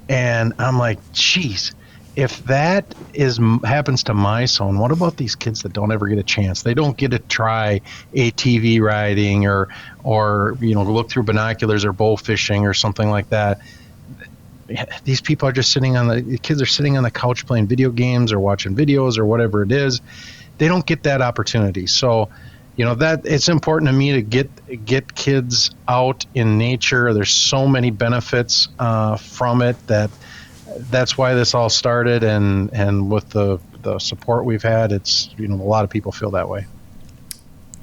and I'm like, geez. If that happens to my son, what about these kids that don't ever get a chance? They don't get to try ATV riding or look through binoculars or bow fishing or something like that. These people are just the kids are sitting on the couch playing video games or watching videos or whatever it is. They don't get that opportunity. So, that it's important to me to get kids out in nature. There's so many benefits from it that's why this all started, and with the support we've had, it's a lot of people feel that way.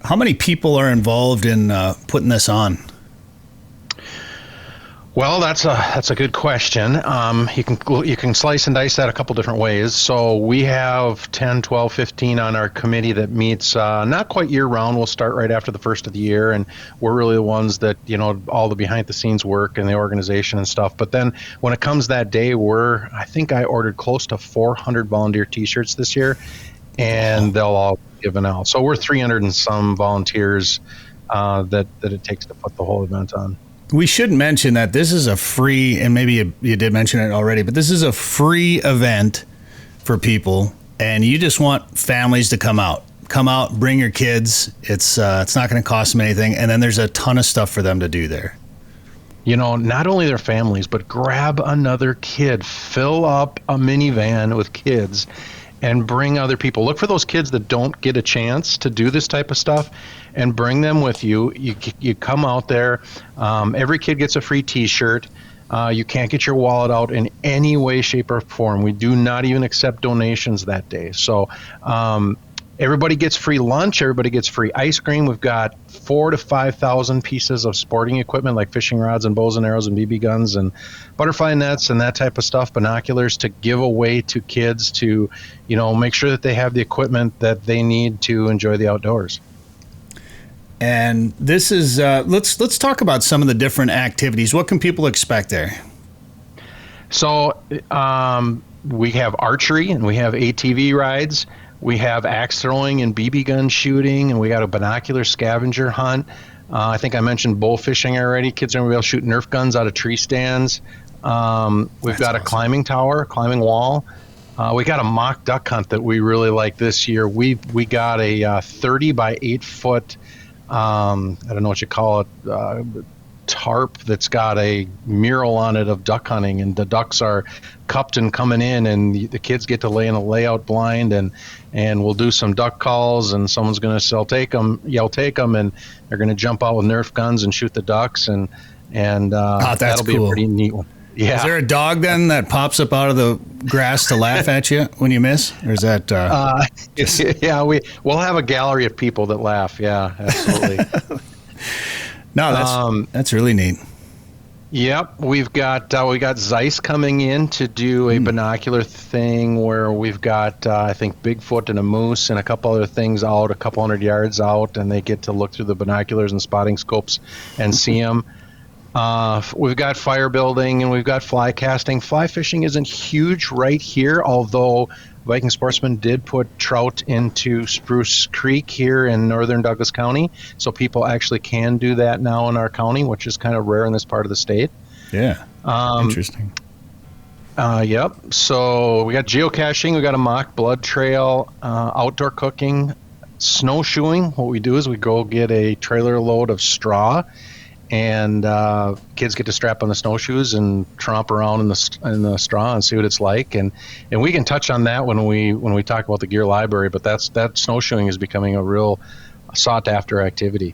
How many people are involved in putting this on? Well, that's a good question. You can slice and dice that a couple different ways. So we have 10, 12, 15 on our committee that meets not quite year round. We'll start right after the first of the year, and we're really the ones that, all the behind the scenes work and the organization and stuff. But then when it comes that day, I think I ordered close to 400 volunteer T-shirts this year, and they'll all be given out. So we're 300 and some volunteers that it takes to put the whole event on. We should mention that this is a free, and maybe you did mention it already, but this is a free event for people, and you just want families to come out. Come out, bring your kids. It's not going to cost them anything, and then there's a ton of stuff for them to do there. Not only their families, but grab another kid, fill up a minivan with kids, and bring other people. Look for those kids that don't get a chance to do this type of stuff, and bring them with you. You come out there. Every kid gets a free T-shirt. You can't get your wallet out in any way, shape, or form. We do not even accept donations that day. So everybody gets free lunch. Everybody gets free ice cream. We've got 4,000 to 5,000 pieces of sporting equipment like fishing rods and bows and arrows and BB guns and butterfly nets and that type of stuff, binoculars to give away to kids to, make sure that they have the equipment that they need to enjoy the outdoors. And this is let's talk about some of the different activities. What can people expect there? So we have archery and we have ATV rides. We have axe throwing and BB gun shooting, and we got a binocular scavenger hunt. I think I mentioned bull fishing already. Kids are going to be able to shoot Nerf guns out of tree stands. We've got a climbing tower, climbing wall. We got a mock duck hunt that we really like this year. We got a 30 by 8 foot, I don't know what you call it, tarp that's got a mural on it of duck hunting, and the ducks are cupped and coming in, and the kids get to lay in a layout blind, and we'll do some duck calls, and someone's going to yell take them, and they're going to jump out with Nerf guns and shoot the ducks, and that'll be a pretty neat one. Yeah. Is there a dog then that pops up out of the grass to laugh at you when you miss, or is that? Yeah, we'll have a gallery of people that laugh. Yeah, absolutely. No, that's really neat. Yep, we've got Zeiss coming in to do a binocular thing where we've got I think Bigfoot and a moose and a couple other things out, a couple 100 yards out, and they get to look through the binoculars and spotting scopes and see them. We've got fire building and we've got fly casting. Fly fishing isn't huge right here, although Viking Sportsman did put trout into Spruce Creek here in northern Douglas County, so people actually can do that now in our county, which is kind of rare in this part of the state. Yeah, interesting. Yep. So we got geocaching, we got a mock blood trail, outdoor cooking, snowshoeing. What we do is we go get a trailer load of straw, and kids get to strap on the snowshoes and tromp around in the straw and see what it's like. And we can touch on that when we talk about the gear library. But that snowshoeing is becoming a real sought after activity.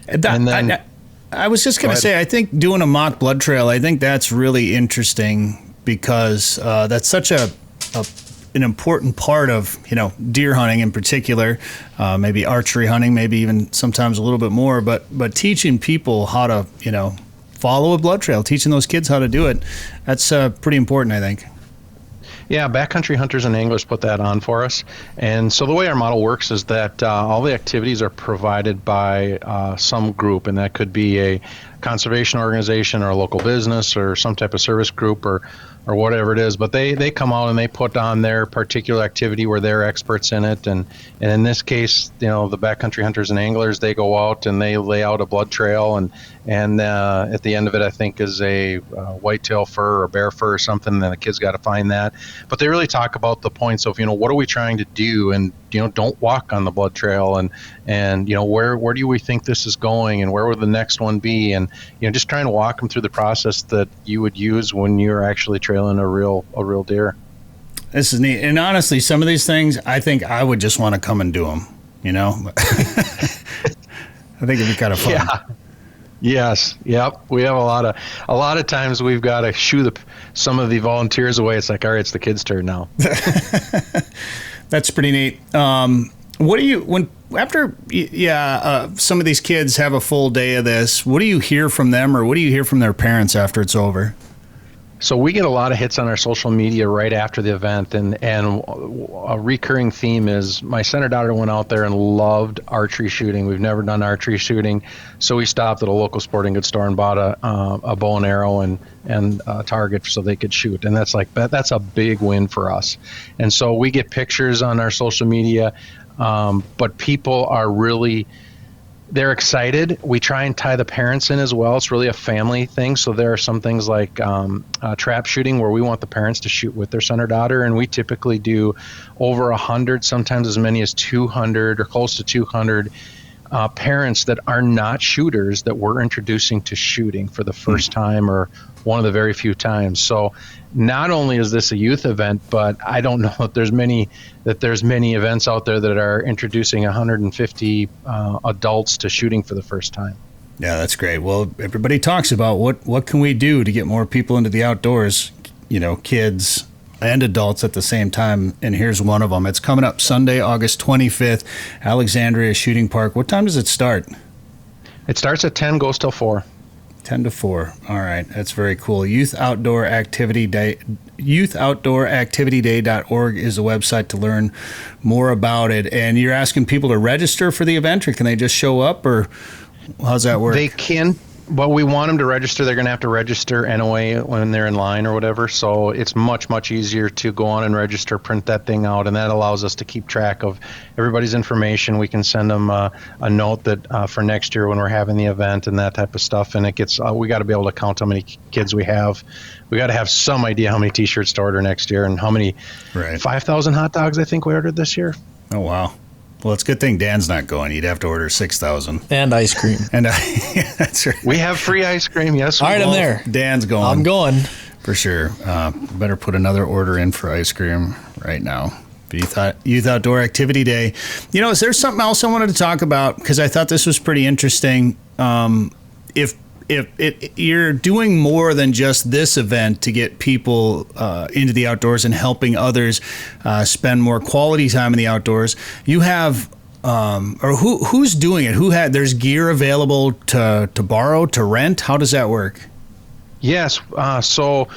I was just going to say, I think doing a mock blood trail, I think that's really interesting because that's such an important part of deer hunting in particular, maybe archery hunting, maybe even sometimes a little bit more, but teaching people how to follow a blood trail, teaching those kids how to do it, that's pretty important, I think. Yeah, backcountry hunters and anglers put that on for us. And so the way our model works is that all the activities are provided by some group, and that could be a conservation organization or a local business or some type of service group or whatever it is. But they come out and they put on their particular activity where they're experts in it. And in this case, the backcountry hunters and anglers, they go out and they lay out a blood trail. And at the end of it, I think, is a whitetail fur or bear fur or something. And the kids got to find that. But they really talk about the points of, what are we trying to do? And, don't walk on the blood trail. And where do we think this is going? And where would the next one be? And, just trying to walk them through the process that you would use when you're actually trailing a real deer. This is neat. And honestly, some of these things, I think I would just want to come and do them, I think it'd be kind of fun. Yeah. Yes. Yep. We have a lot of times we've got to shoo some of the volunteers away. It's like, all right, it's the kids' turn now. That's pretty neat. What do you some of these kids have a full day of this? What do you hear from them, or what do you hear from their parents after it's over? So we get a lot of hits on our social media right after the event, and a recurring theme is my center daughter went out there and loved archery shooting. We've never done archery shooting, so we stopped at a local sporting goods store and bought a bow and arrow and a target so they could shoot, and that's a big win for us. And so we get pictures on our social media, but people are really, they're excited. We try and tie the parents in as well. It's really a family thing. So there are some things like trap shooting where we want the parents to shoot with their son or daughter, and we typically do over 100, sometimes as many as 200 or close to 200 parents that are not shooters that we're introducing to shooting for the first time or one of the very few times. So not only is this a youth event, but I don't know if there's many events out there that are introducing 150 adults to shooting for the first time. Yeah, that's great. Well, everybody talks about what can we do to get more people into the outdoors, kids and adults at the same time, and here's one of them. It's coming up Sunday, August 25th, Alexandria Shooting Park. What time does it start? It starts at 10, goes till 4. 10 to 4. All right. That's very cool. Youth Outdoor Activity Day. YouthOutdoorActivityDay.org is the website to learn more about it. And you're asking people to register for the event, or can they just show up, or how's that work? They can, but we want them to register. They're going to have to register NOA when they're in line or whatever. So it's much, much easier to go on and register, print that thing out, and that allows us to keep track of everybody's information. We can send them a note that for next year when we're having the event and that type of stuff. And it gets we got to be able to count how many kids we have. We got to have some idea how many T-shirts to order next year and how many. Right. 5,000 hot dogs I think we ordered this year. Oh wow. Well, it's a good thing Dan's not going. You'd have to order 6,000. And ice cream. And that's right. We have free ice cream. Yes. All right, I'm there. Dan's going. I'm going. For sure. Better put another order in for ice cream right now. Youth Outdoor Activity Day. Is there something else I wanted to talk about? Because I thought this was pretty interesting. If you're doing more than just this event to get people into the outdoors and helping others spend more quality time in the outdoors, you have who's doing it? There's gear available to borrow, to rent? How does that work? Yes. So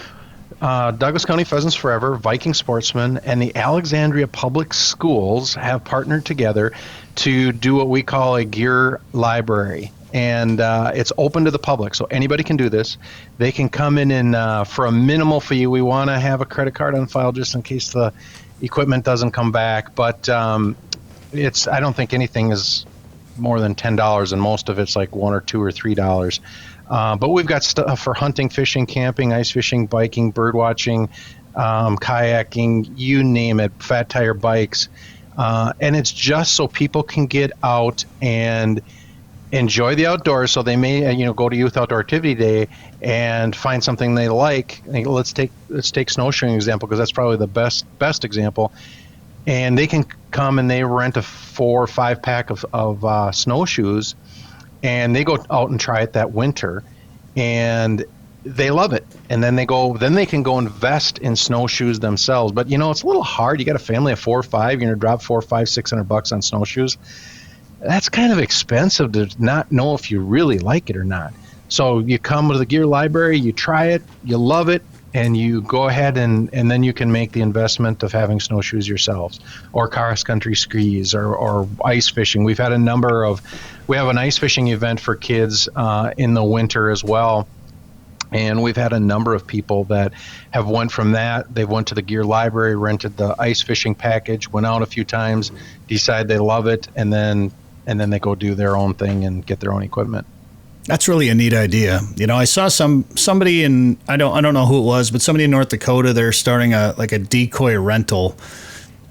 Douglas County Pheasants Forever, Viking Sportsman, and the Alexandria Public Schools have partnered together to do what we call a gear library. And it's open to the public, so anybody can do this. They can come in and for a minimal fee. We want to have a credit card on file just in case the equipment doesn't come back. But I don't think anything is more than $10, and most of it's like $1 or $2 or $3. But we've got stuff for hunting, fishing, camping, ice fishing, biking, bird watching, kayaking, you name it, fat tire bikes. And it's just so people can get out and enjoy the outdoors. So they may go to Youth Outdoor Activity Day and find something they like. Let's take snowshoeing example, because that's probably the best example. And they can come and they rent a 4 or 5 pack of snowshoes, and they go out and try it that winter, and they love it. And then they can go invest in snowshoes themselves. But it's a little hard. You got a family of 4 or 5, you're gonna drop $400, $500, $600 on snowshoes. That's kind of expensive to not know if you really like it or not. So you come to the gear library, you try it, you love it, and you go ahead and then you can make the investment of having snowshoes yourselves, or cross-country skis, or ice fishing. We have an ice fishing event for kids in the winter as well. And we've had a number of people that have went from that. They went to the gear library, rented the ice fishing package, went out a few times, decide they love it, and then they go do their own thing and get their own equipment. That's really a neat idea. I saw somebody in, I don't know who it was, but somebody in North Dakota, they're starting a decoy rental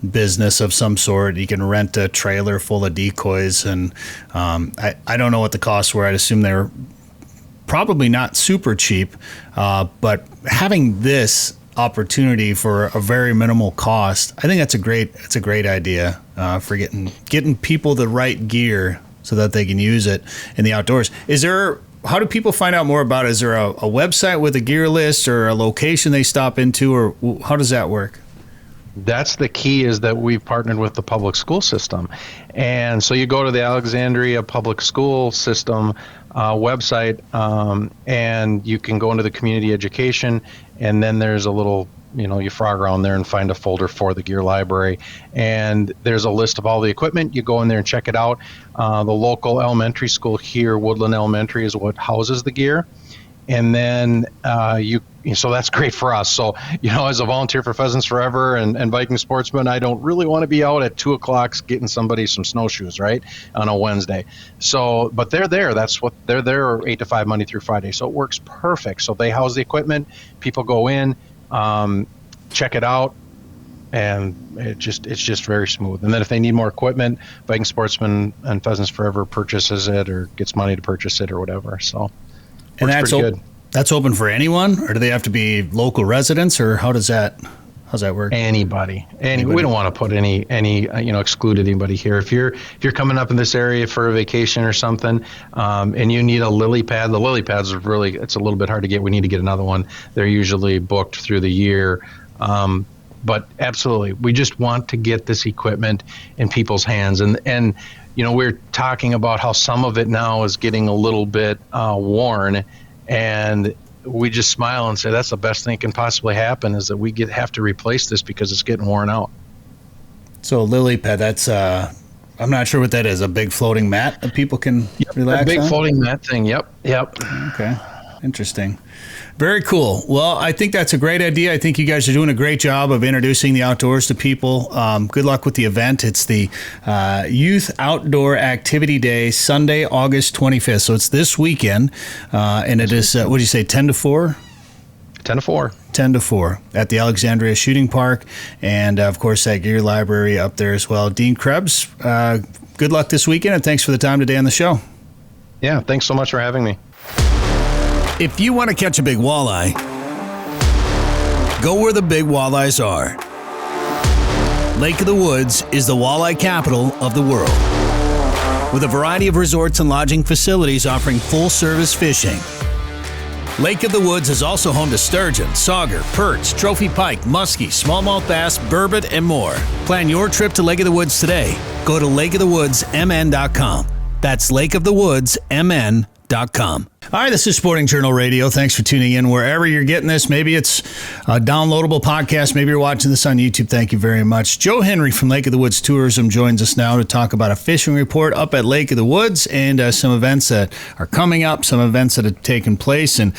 business of some sort. You can rent a trailer full of decoys, and I don't know what the costs were. I'd assume they're probably not super cheap, but having this opportunity for a very minimal cost, I think that's a great idea for getting people the right gear so that they can use it in the outdoors. How do people find out more about it? Is there a website with a gear list, or a location they stop into, or how does that work? That's the key, is that we've partnered with the public school system. And so you go to the Alexandria public school system website, and you can go into the community education, and then there's a little, you frog around there and find a folder for the gear library. And there's a list of all the equipment. You go in there and check it out. The local elementary school here, Woodland Elementary, is what houses the gear. And then so that's great for us. So, as a volunteer for Pheasants Forever and Viking Sportsman, I don't really want to be out at 2 o'clock getting somebody some snowshoes, right, on a Wednesday. So, but they're there. They're there 8 to 5 Monday through Friday. So it works perfect. So they house the equipment. People go in, check it out, and it's just very smooth. And then if they need more equipment, Viking Sportsman and Pheasants Forever purchases it or gets money to purchase it or whatever. So. And that's open for anyone, or do they have to be local residents, or how's that work? Anybody. We don't want to put any exclude anybody here. If you're coming up in this area for a vacation or something, and you need a lily pad, the lily pads it's a little bit hard to get. We need to get another one. They're usually booked through the year. But absolutely, we just want to get this equipment in people's hands. And we're talking about how some of it now is getting a little bit worn, and we just smile and say that's the best thing that can possibly happen, is that we have to replace this because it's getting worn out. So lily pad, that's I'm not sure what that is. A big floating mat that people can relax on? A big floating mat thing. Yep. Okay. Interesting. Very cool. Well, I think that's a great idea. I think you guys are doing a great job of introducing the outdoors to people. Good luck with the event. It's the Youth Outdoor Activity Day, Sunday, August 25th. So it's this weekend, and it is, what did you say, 10 to 4? 10 to 4. 10 to 4 at the Alexandria Shooting Park, and, of course, that gear library up there as well. Dean Krebs, good luck this weekend, and thanks for the time today on the show. Yeah, thanks so much for having me. If you want to catch a big walleye, go where the big walleyes are. Lake of the Woods is the walleye capital of the world, with a variety of resorts and lodging facilities offering full-service fishing. Lake of the Woods is also home to sturgeon, sauger, perch, trophy pike, muskie, smallmouth bass, burbot, and more. Plan your trip to Lake of the Woods today. Go to lakeofthewoodsmn.com. That's lakeofthewoodsmn.com. All right, this is Sporting Journal Radio. Thanks for tuning in wherever you're getting this. Maybe it's a downloadable podcast. Maybe you're watching this on YouTube. Thank you very much. Joe Henry from Lake of the Woods Tourism joins us now to talk about a fishing report up at Lake of the Woods and some events that are coming up, some events that have taken place. And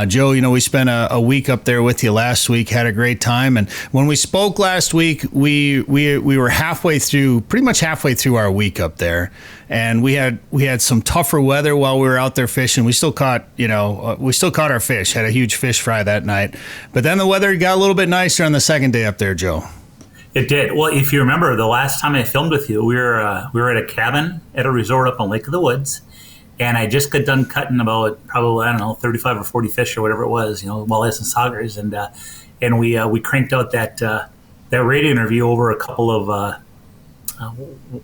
Joe, we spent a week up there with you last week, had a great time. And when we spoke last week, we were pretty much halfway through our week up there. And we had some tougher weather while we were out there fishing. We still caught our fish, had a huge fish fry that night. But then the weather got a little bit nicer on the second day up there, Joe. It did. Well, if you remember, the last time I filmed with you, we were at a cabin at a resort up on Lake of the Woods. And I just got done cutting about probably, 35 or 40 fish or whatever it was, walleyes and saugers. And we cranked out that radio interview over a couple of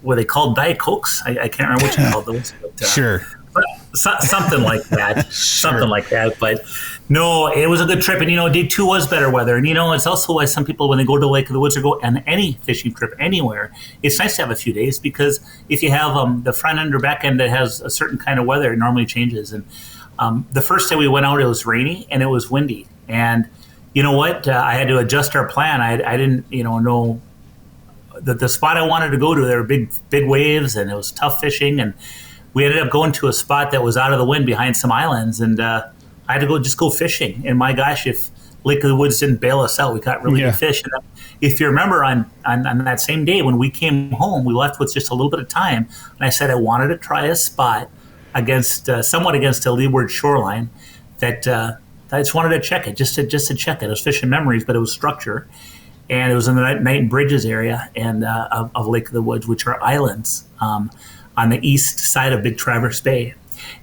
what they called Diet Cokes. I can't remember what you called those. But, sure. Something like that. Something like that. But no, it was a good trip. And, day 2 was better weather. And, it's also why some people, when they go to Lake of the Woods or go on any fishing trip anywhere, it's nice to have a few days, because if you have the front end or back end that has a certain kind of weather, it normally changes. And the first day we went out, it was rainy and it was windy. And you know what? I had to adjust our plan. I didn't, know the spot I wanted to go to. There were big waves and it was tough fishing, and we ended up going to a spot that was out of the wind behind some islands, and I had to go fishing. And my gosh, if Lake of the Woods didn't bail us out, we caught really good fish. And if you remember, on that same day when we came home, we left with just a little bit of time, and I said I wanted to try a spot somewhat against a leeward shoreline that I just wanted to check it, just to check it. It was fishing memories, but it was structure. And it was in the Knighton Bridges area of Lake of the Woods, which are islands on the east side of Big Traverse Bay.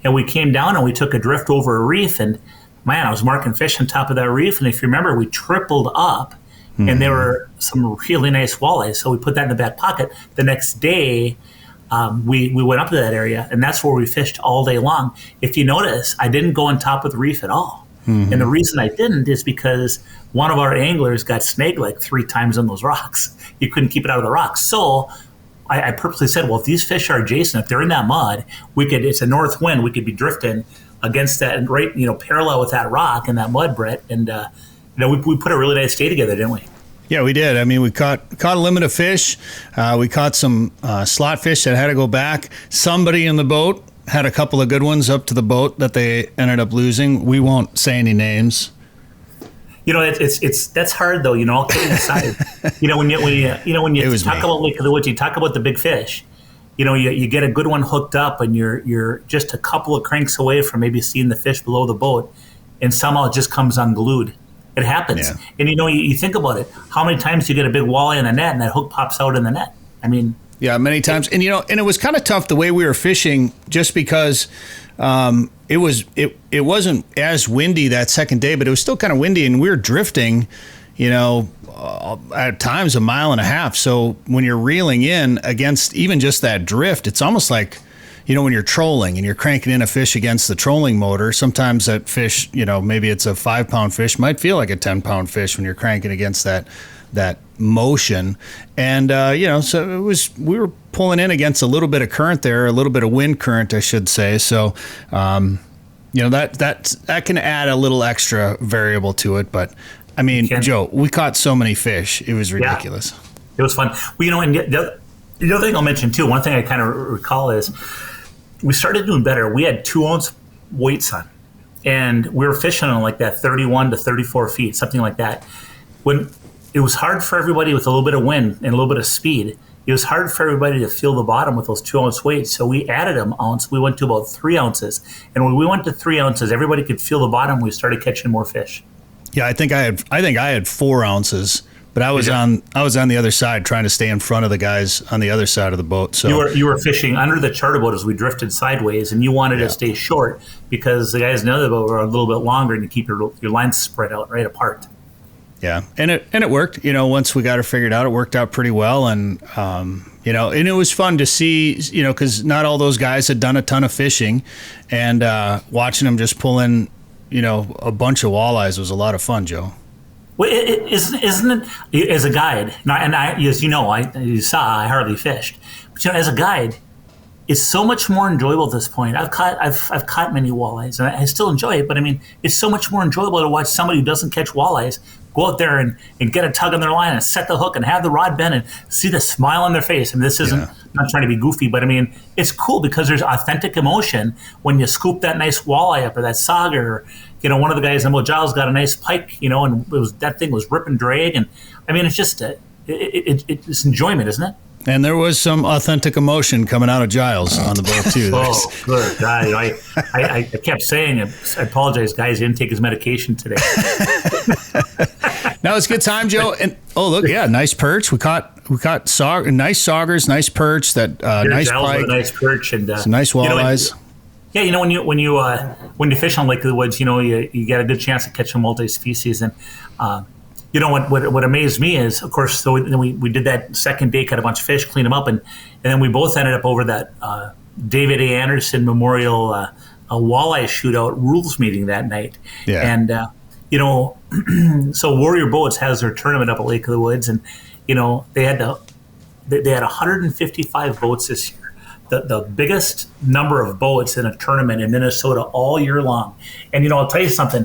And we came down and we took a drift over a reef, and man, I was marking fish on top of that reef. And if you remember, we tripled up, and there were some really nice walleyes. So we put that in the back pocket. The next day, we went up to that area, and that's where we fished all day long. If you notice, I didn't go on top of the reef at all. And the reason I didn't is because one of our anglers got snagged like 3 times on those rocks. You couldn't keep it out of the rocks. So I purposely said, well, if these fish are adjacent, if they're in that mud, it's a north wind, we could be drifting against that and right, parallel with that rock and that mud, Brett. And, we put a really nice day together, didn't we? Yeah, we did. I mean, we caught a limit of fish. We caught some slot fish that had to go back. Somebody in the boat had a couple of good ones up to the boat that they ended up losing. We won't say any names. It's that's hard though. All kidding aside, when you talk about Lake of the Woods, you talk about the big fish. You get a good one hooked up, and you're just a couple of cranks away from maybe seeing the fish below the boat, and somehow it just comes unglued. It happens, and you think about it. How many times do you get a big walleye in the net, and that hook pops out in the net? I mean, yeah, many times, and and it was kind of tough the way we were fishing, just because. It wasn't as windy that second day, but it was still kind of windy, and we were drifting, at times 1.5 miles. So when you're reeling in against even just that drift, it's almost like, when you're trolling and you're cranking in a fish against the trolling motor, sometimes that fish, maybe it's a 5-pound fish, might feel like a 10-pound fish when you're cranking against that motion. And, so we were pulling in against a little bit of current there, a little bit of wind current, I should say. So, that can add a little extra variable to it. But I mean, Joe, we caught so many fish. It was ridiculous. Yeah, it was fun. Well, and the other thing I'll mention too, one thing I kind of recall is we started doing better. We had 2-ounce weights on, and we were fishing on like that 31 to 34 feet, something like that. When it was hard for everybody with a little bit of wind and a little bit of speed, it was hard for everybody to feel the bottom with those 2-ounce weights. So we added an ounce. We went to about 3 ounces. And when we went to 3 ounces, everybody could feel the bottom. We started catching more fish. Yeah, I think I had 4 ounces, but I was on the other side trying to stay in front of the guys on the other side of the boat. So you were fishing under the charter boat as we drifted sideways, and you wanted to stay short because the guys in the other boat were a little bit longer, and you keep your lines spread out right apart. Yeah, and it worked. Once we got it figured out, it worked out pretty well, and and it was fun to see. Because not all those guys had done a ton of fishing, and watching them just pull in, a bunch of walleyes was a lot of fun, Joe. Well, isn't it as a guide? And I, as you saw, I hardly fished, but as a guide, it's so much more enjoyable at this point. I've caught many walleyes, and I still enjoy it. But I mean, it's so much more enjoyable to watch somebody who doesn't catch walleyes go out there and get a tug on their line and set the hook and have the rod bend and see the smile on their face. And this isn't, I'm not trying to be goofy, but I mean, it's cool because there's authentic emotion when you scoop that nice walleye up or that sauger. One of the guys in Mojal's got a nice pike, and that thing was rip and drag. And I mean, it's just, it's enjoyment, isn't it? And there was some authentic emotion coming out of Giles on the boat too. Oh, good God! I kept saying it. I apologize, guys. He didn't take his medication today. Now it's a good time, Joe. And look, nice perch. We caught nice saugers, nice perch, nice pike, nice perch, and some nice walleyes. When you fish on Lake of the Woods, you get a good chance to catch a multi-species. And what amazed me is, of course, so we did that second day, caught a bunch of fish, cleaned them up, and then we both ended up over that David A. Andersen Memorial Walleye Shootout rules meeting that night. Yeah. And so Warrior Boats has their tournament up at Lake of the Woods, and they had 155 boats this year. The biggest number of boats in a tournament in Minnesota all year long. And I'll tell you something.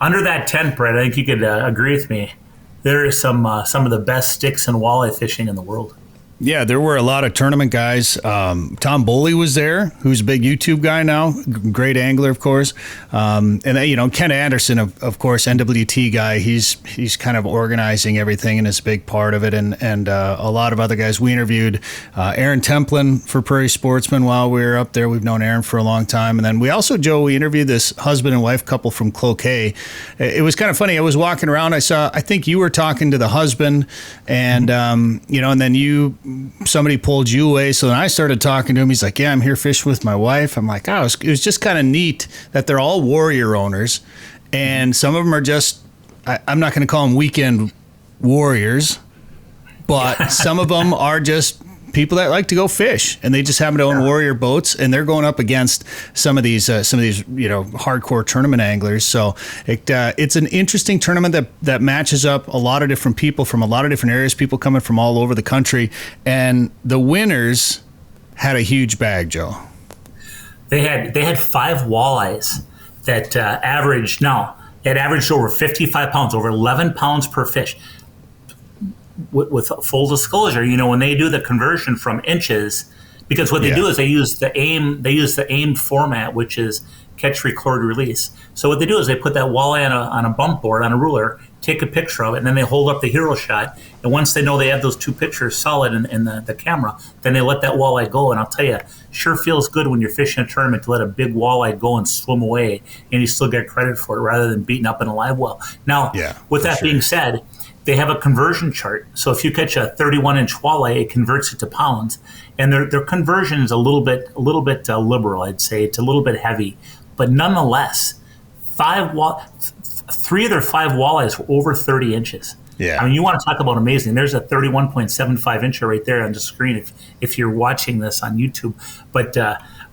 Under that tent, Brett, I think you could agree with me. There is some of the best sticks and walleye fishing in the world. Yeah, there were a lot of tournament guys. Tom Boley was there, who's a big YouTube guy now, great angler, of course. And Ken Andersen, of course, NWT guy. He's kind of organizing everything and is a big part of it. And a lot of other guys. We interviewed Aaron Templin for Prairie Sportsman while we were up there. We've known Aaron for a long time. And then we interviewed this husband and wife couple from Cloquet. It was kind of funny. I was walking around. I think you were talking to the husband, and and then somebody pulled you away. So then I started talking to him. He's like, yeah, I'm here fishing with my wife. I'm like, it was just kind of neat that they're all warrior owners. And some of them are just, I'm not going to call them weekend warriors, but some of them are just people that like to go fish, and they just happen to own Warrior boats, and they're going up against some of these hardcore tournament anglers. So it's an interesting tournament that matches up a lot of different people from a lot of different areas, people coming from all over the country, and the winners had a huge bag, Joe. They had 5 walleyes that averaged over 55 pounds, over 11 pounds per fish. With full disclosure, when they do the conversion from inches, because what they do is they use the AIM format, which is catch, record, release. So what they do is they put that walleye on a bump board, on a ruler, take a picture of it, and then they hold up the hero shot. And once they know they have those 2 pictures solid in the camera, then they let that walleye go. And I'll tell you, sure feels good when you're fishing a tournament to let a big walleye go and swim away, and you still get credit for it rather than beating up in a live well. Now, with that being said, they have a conversion chart. So if you catch a 31-inch walleye, it converts it to pounds, and their conversion is a little bit liberal. I'd say it's a little bit heavy, but nonetheless, 3 of their 5 walleyes were over 30 inches. Yeah, I mean, you want to talk about amazing. There's a 31.75 incher right there on the screen if you're watching this on YouTube. But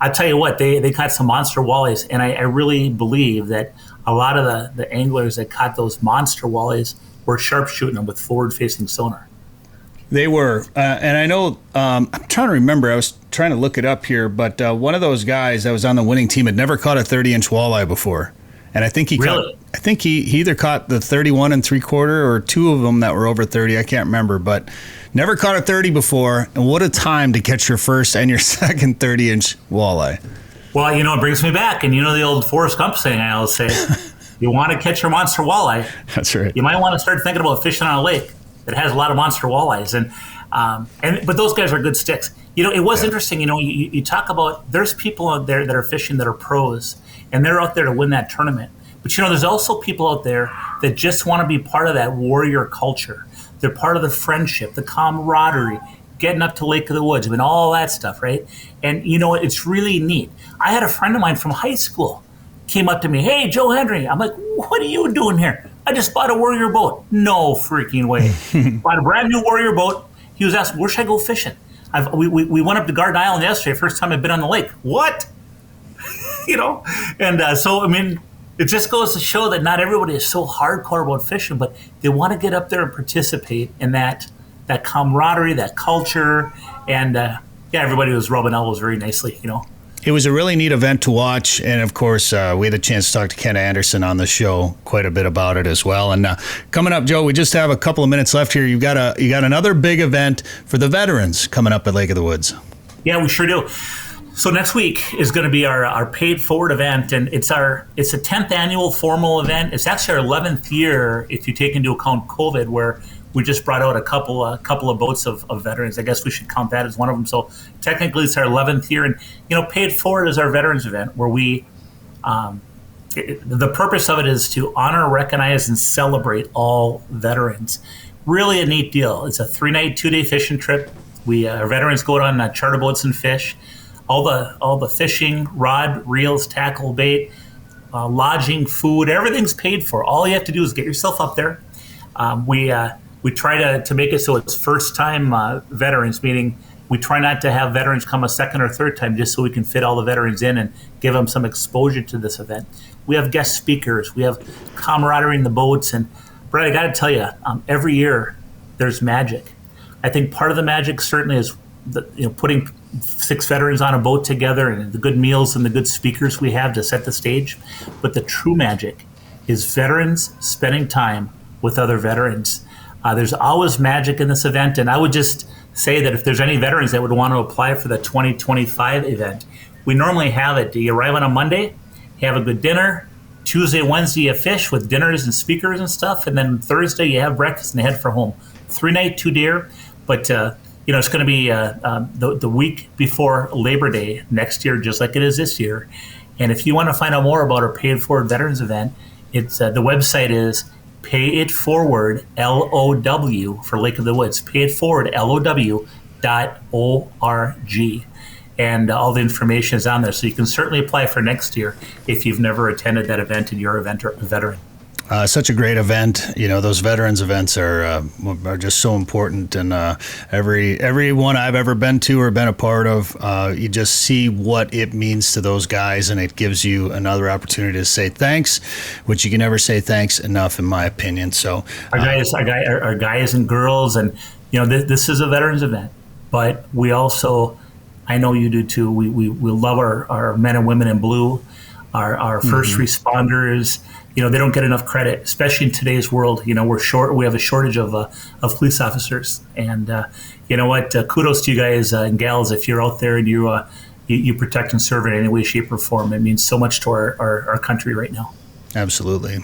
I tell you what, they caught some monster walleyes, and I really believe that a lot of the anglers that caught those monster walleyes were sharpshooting them with forward-facing sonar. They were, and I know, I'm trying to remember, I was trying to look it up here, but one of those guys that was on the winning team had never caught a 30-inch walleye before. And I think he either caught the 31 and 3/4 or 2 of them that were over 30. I can't remember, but never caught a 30 before. And what a time to catch your first and your second 30-inch walleye. Well, it brings me back. And the old Forrest Gump saying I always say, you want to catch your monster walleye. That's right. You might want to start thinking about fishing on a lake that has a lot of monster walleyes. But those guys are good sticks. It was interesting. You talk about, there's people out there that are fishing that are pros, and they're out there to win that tournament. But there's also people out there that just want to be part of that warrior culture. They're part of the friendship, the camaraderie, getting up to Lake of the Woods, all that stuff, right? And it's really neat. I had a friend of mine from high school came up to me, "Hey, Joe Henry." I'm like, "What are you doing here?" "I just bought a Warrior boat." No freaking way. Bought a brand new Warrior boat. He was asking, "Where should I go fishing?" We went up to Garden Island yesterday, first time I've been on the lake. What? And so, it just goes to show that not everybody is so hardcore about fishing, but they want to get up there and participate in that camaraderie, that culture. And everybody was rubbing elbows very nicely, It was a really neat event to watch, and of course, we had a chance to talk to Ken Andersen on the show quite a bit about it as well. And coming up, Joe, we just have a couple of minutes left here. You got another big event for the veterans coming up at Lake of the Woods. Yeah, we sure do. So next week is going to be our paid forward event, and it's a 10th annual formal event. It's actually our 11th year if you take into account COVID, where we just brought out a couple of boats of veterans. I guess we should count that as one of them. So technically it's our 11th year. And, Paid Forward is our veterans event where we, the purpose of it is to honor, recognize, and celebrate all veterans. Really a neat deal. It's a 3-night, 2-day fishing trip. Our veterans go on charter boats and fish. All the fishing, rod, reels, tackle, bait, lodging, food, everything's paid for. All you have to do is get yourself up there. We try to make it so it's first-time veterans, meaning we try not to have veterans come a second or third time just so we can fit all the veterans in and give them some exposure to this event. We have guest speakers. We have camaraderie in the boats. And, Brett, I got to tell you, every year there's magic. I think part of the magic certainly is putting 6 veterans on a boat together and the good meals and the good speakers we have to set the stage. But the true magic is veterans spending time with other veterans. There's always magic in this event, and I would just say that if there's any veterans that would want to apply for the 2025 event, we normally have it. You arrive on a Monday, you have a good dinner. Tuesday, Wednesday, you fish with dinners and speakers and stuff, and then Thursday you have breakfast and head for home. 3-night, 2-day, but it's going to be the week before Labor Day next year, just like it is this year. And if you want to find out more about our Paid Forward Veterans event, it's the website is Pay It Forward, LOW, for Lake of the Woods, Pay It Forward, LOW.org. And all the information is on there. So you can certainly apply for next year if you've never attended that event and you're a veteran. such a great event. You know, those veterans events are just so important, and every one I've ever been to or been a part of, you just see what it means to those guys, and it gives you another opportunity to say thanks, which you can never say thanks enough, in my opinion. So our guys and girls, and this is a veterans event, but we also, I know you do too. We love our men and women in blue, our first responders. They don't get enough credit, especially in today's world. We have a shortage of police officers, and you know what? Kudos to you guys and gals if you're out there and you protect and serve in any way, shape, or form. It means so much to our country right now. Absolutely.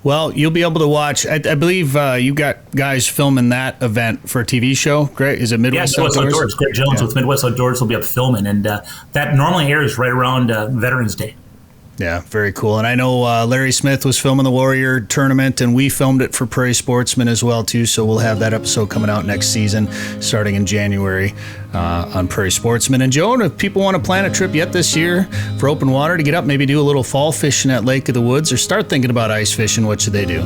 Well, you'll be able to watch. I believe you got guys filming that event for a TV show. Great. Is it Midwest Outdoors? Greg Jones with Midwest Outdoors will be up filming, and that normally airs right around Veterans Day. Yeah, very cool. And I know Larry Smith was filming the Warrior Tournament, and we filmed it for Prairie Sportsman as well, too. So we'll have that episode coming out next season, starting in January on Prairie Sportsman. And Joan, if people want to plan a trip yet this year for open water to get up, maybe do a little fall fishing at Lake of the Woods, or start thinking about ice fishing, what should they do?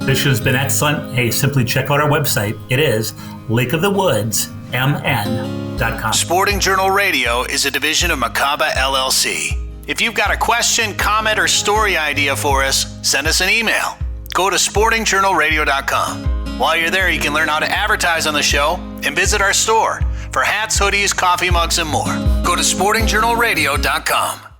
Fishing has been excellent. Hey, simply check out our website. It is lakeofthewoodsmn.com. Sporting Journal Radio is a division of Macaba LLC. If you've got a question, comment, or story idea for us, send us an email. Go to sportingjournalradio.com. While you're there, you can learn how to advertise on the show and visit our store for hats, hoodies, coffee mugs, and more. Go to sportingjournalradio.com.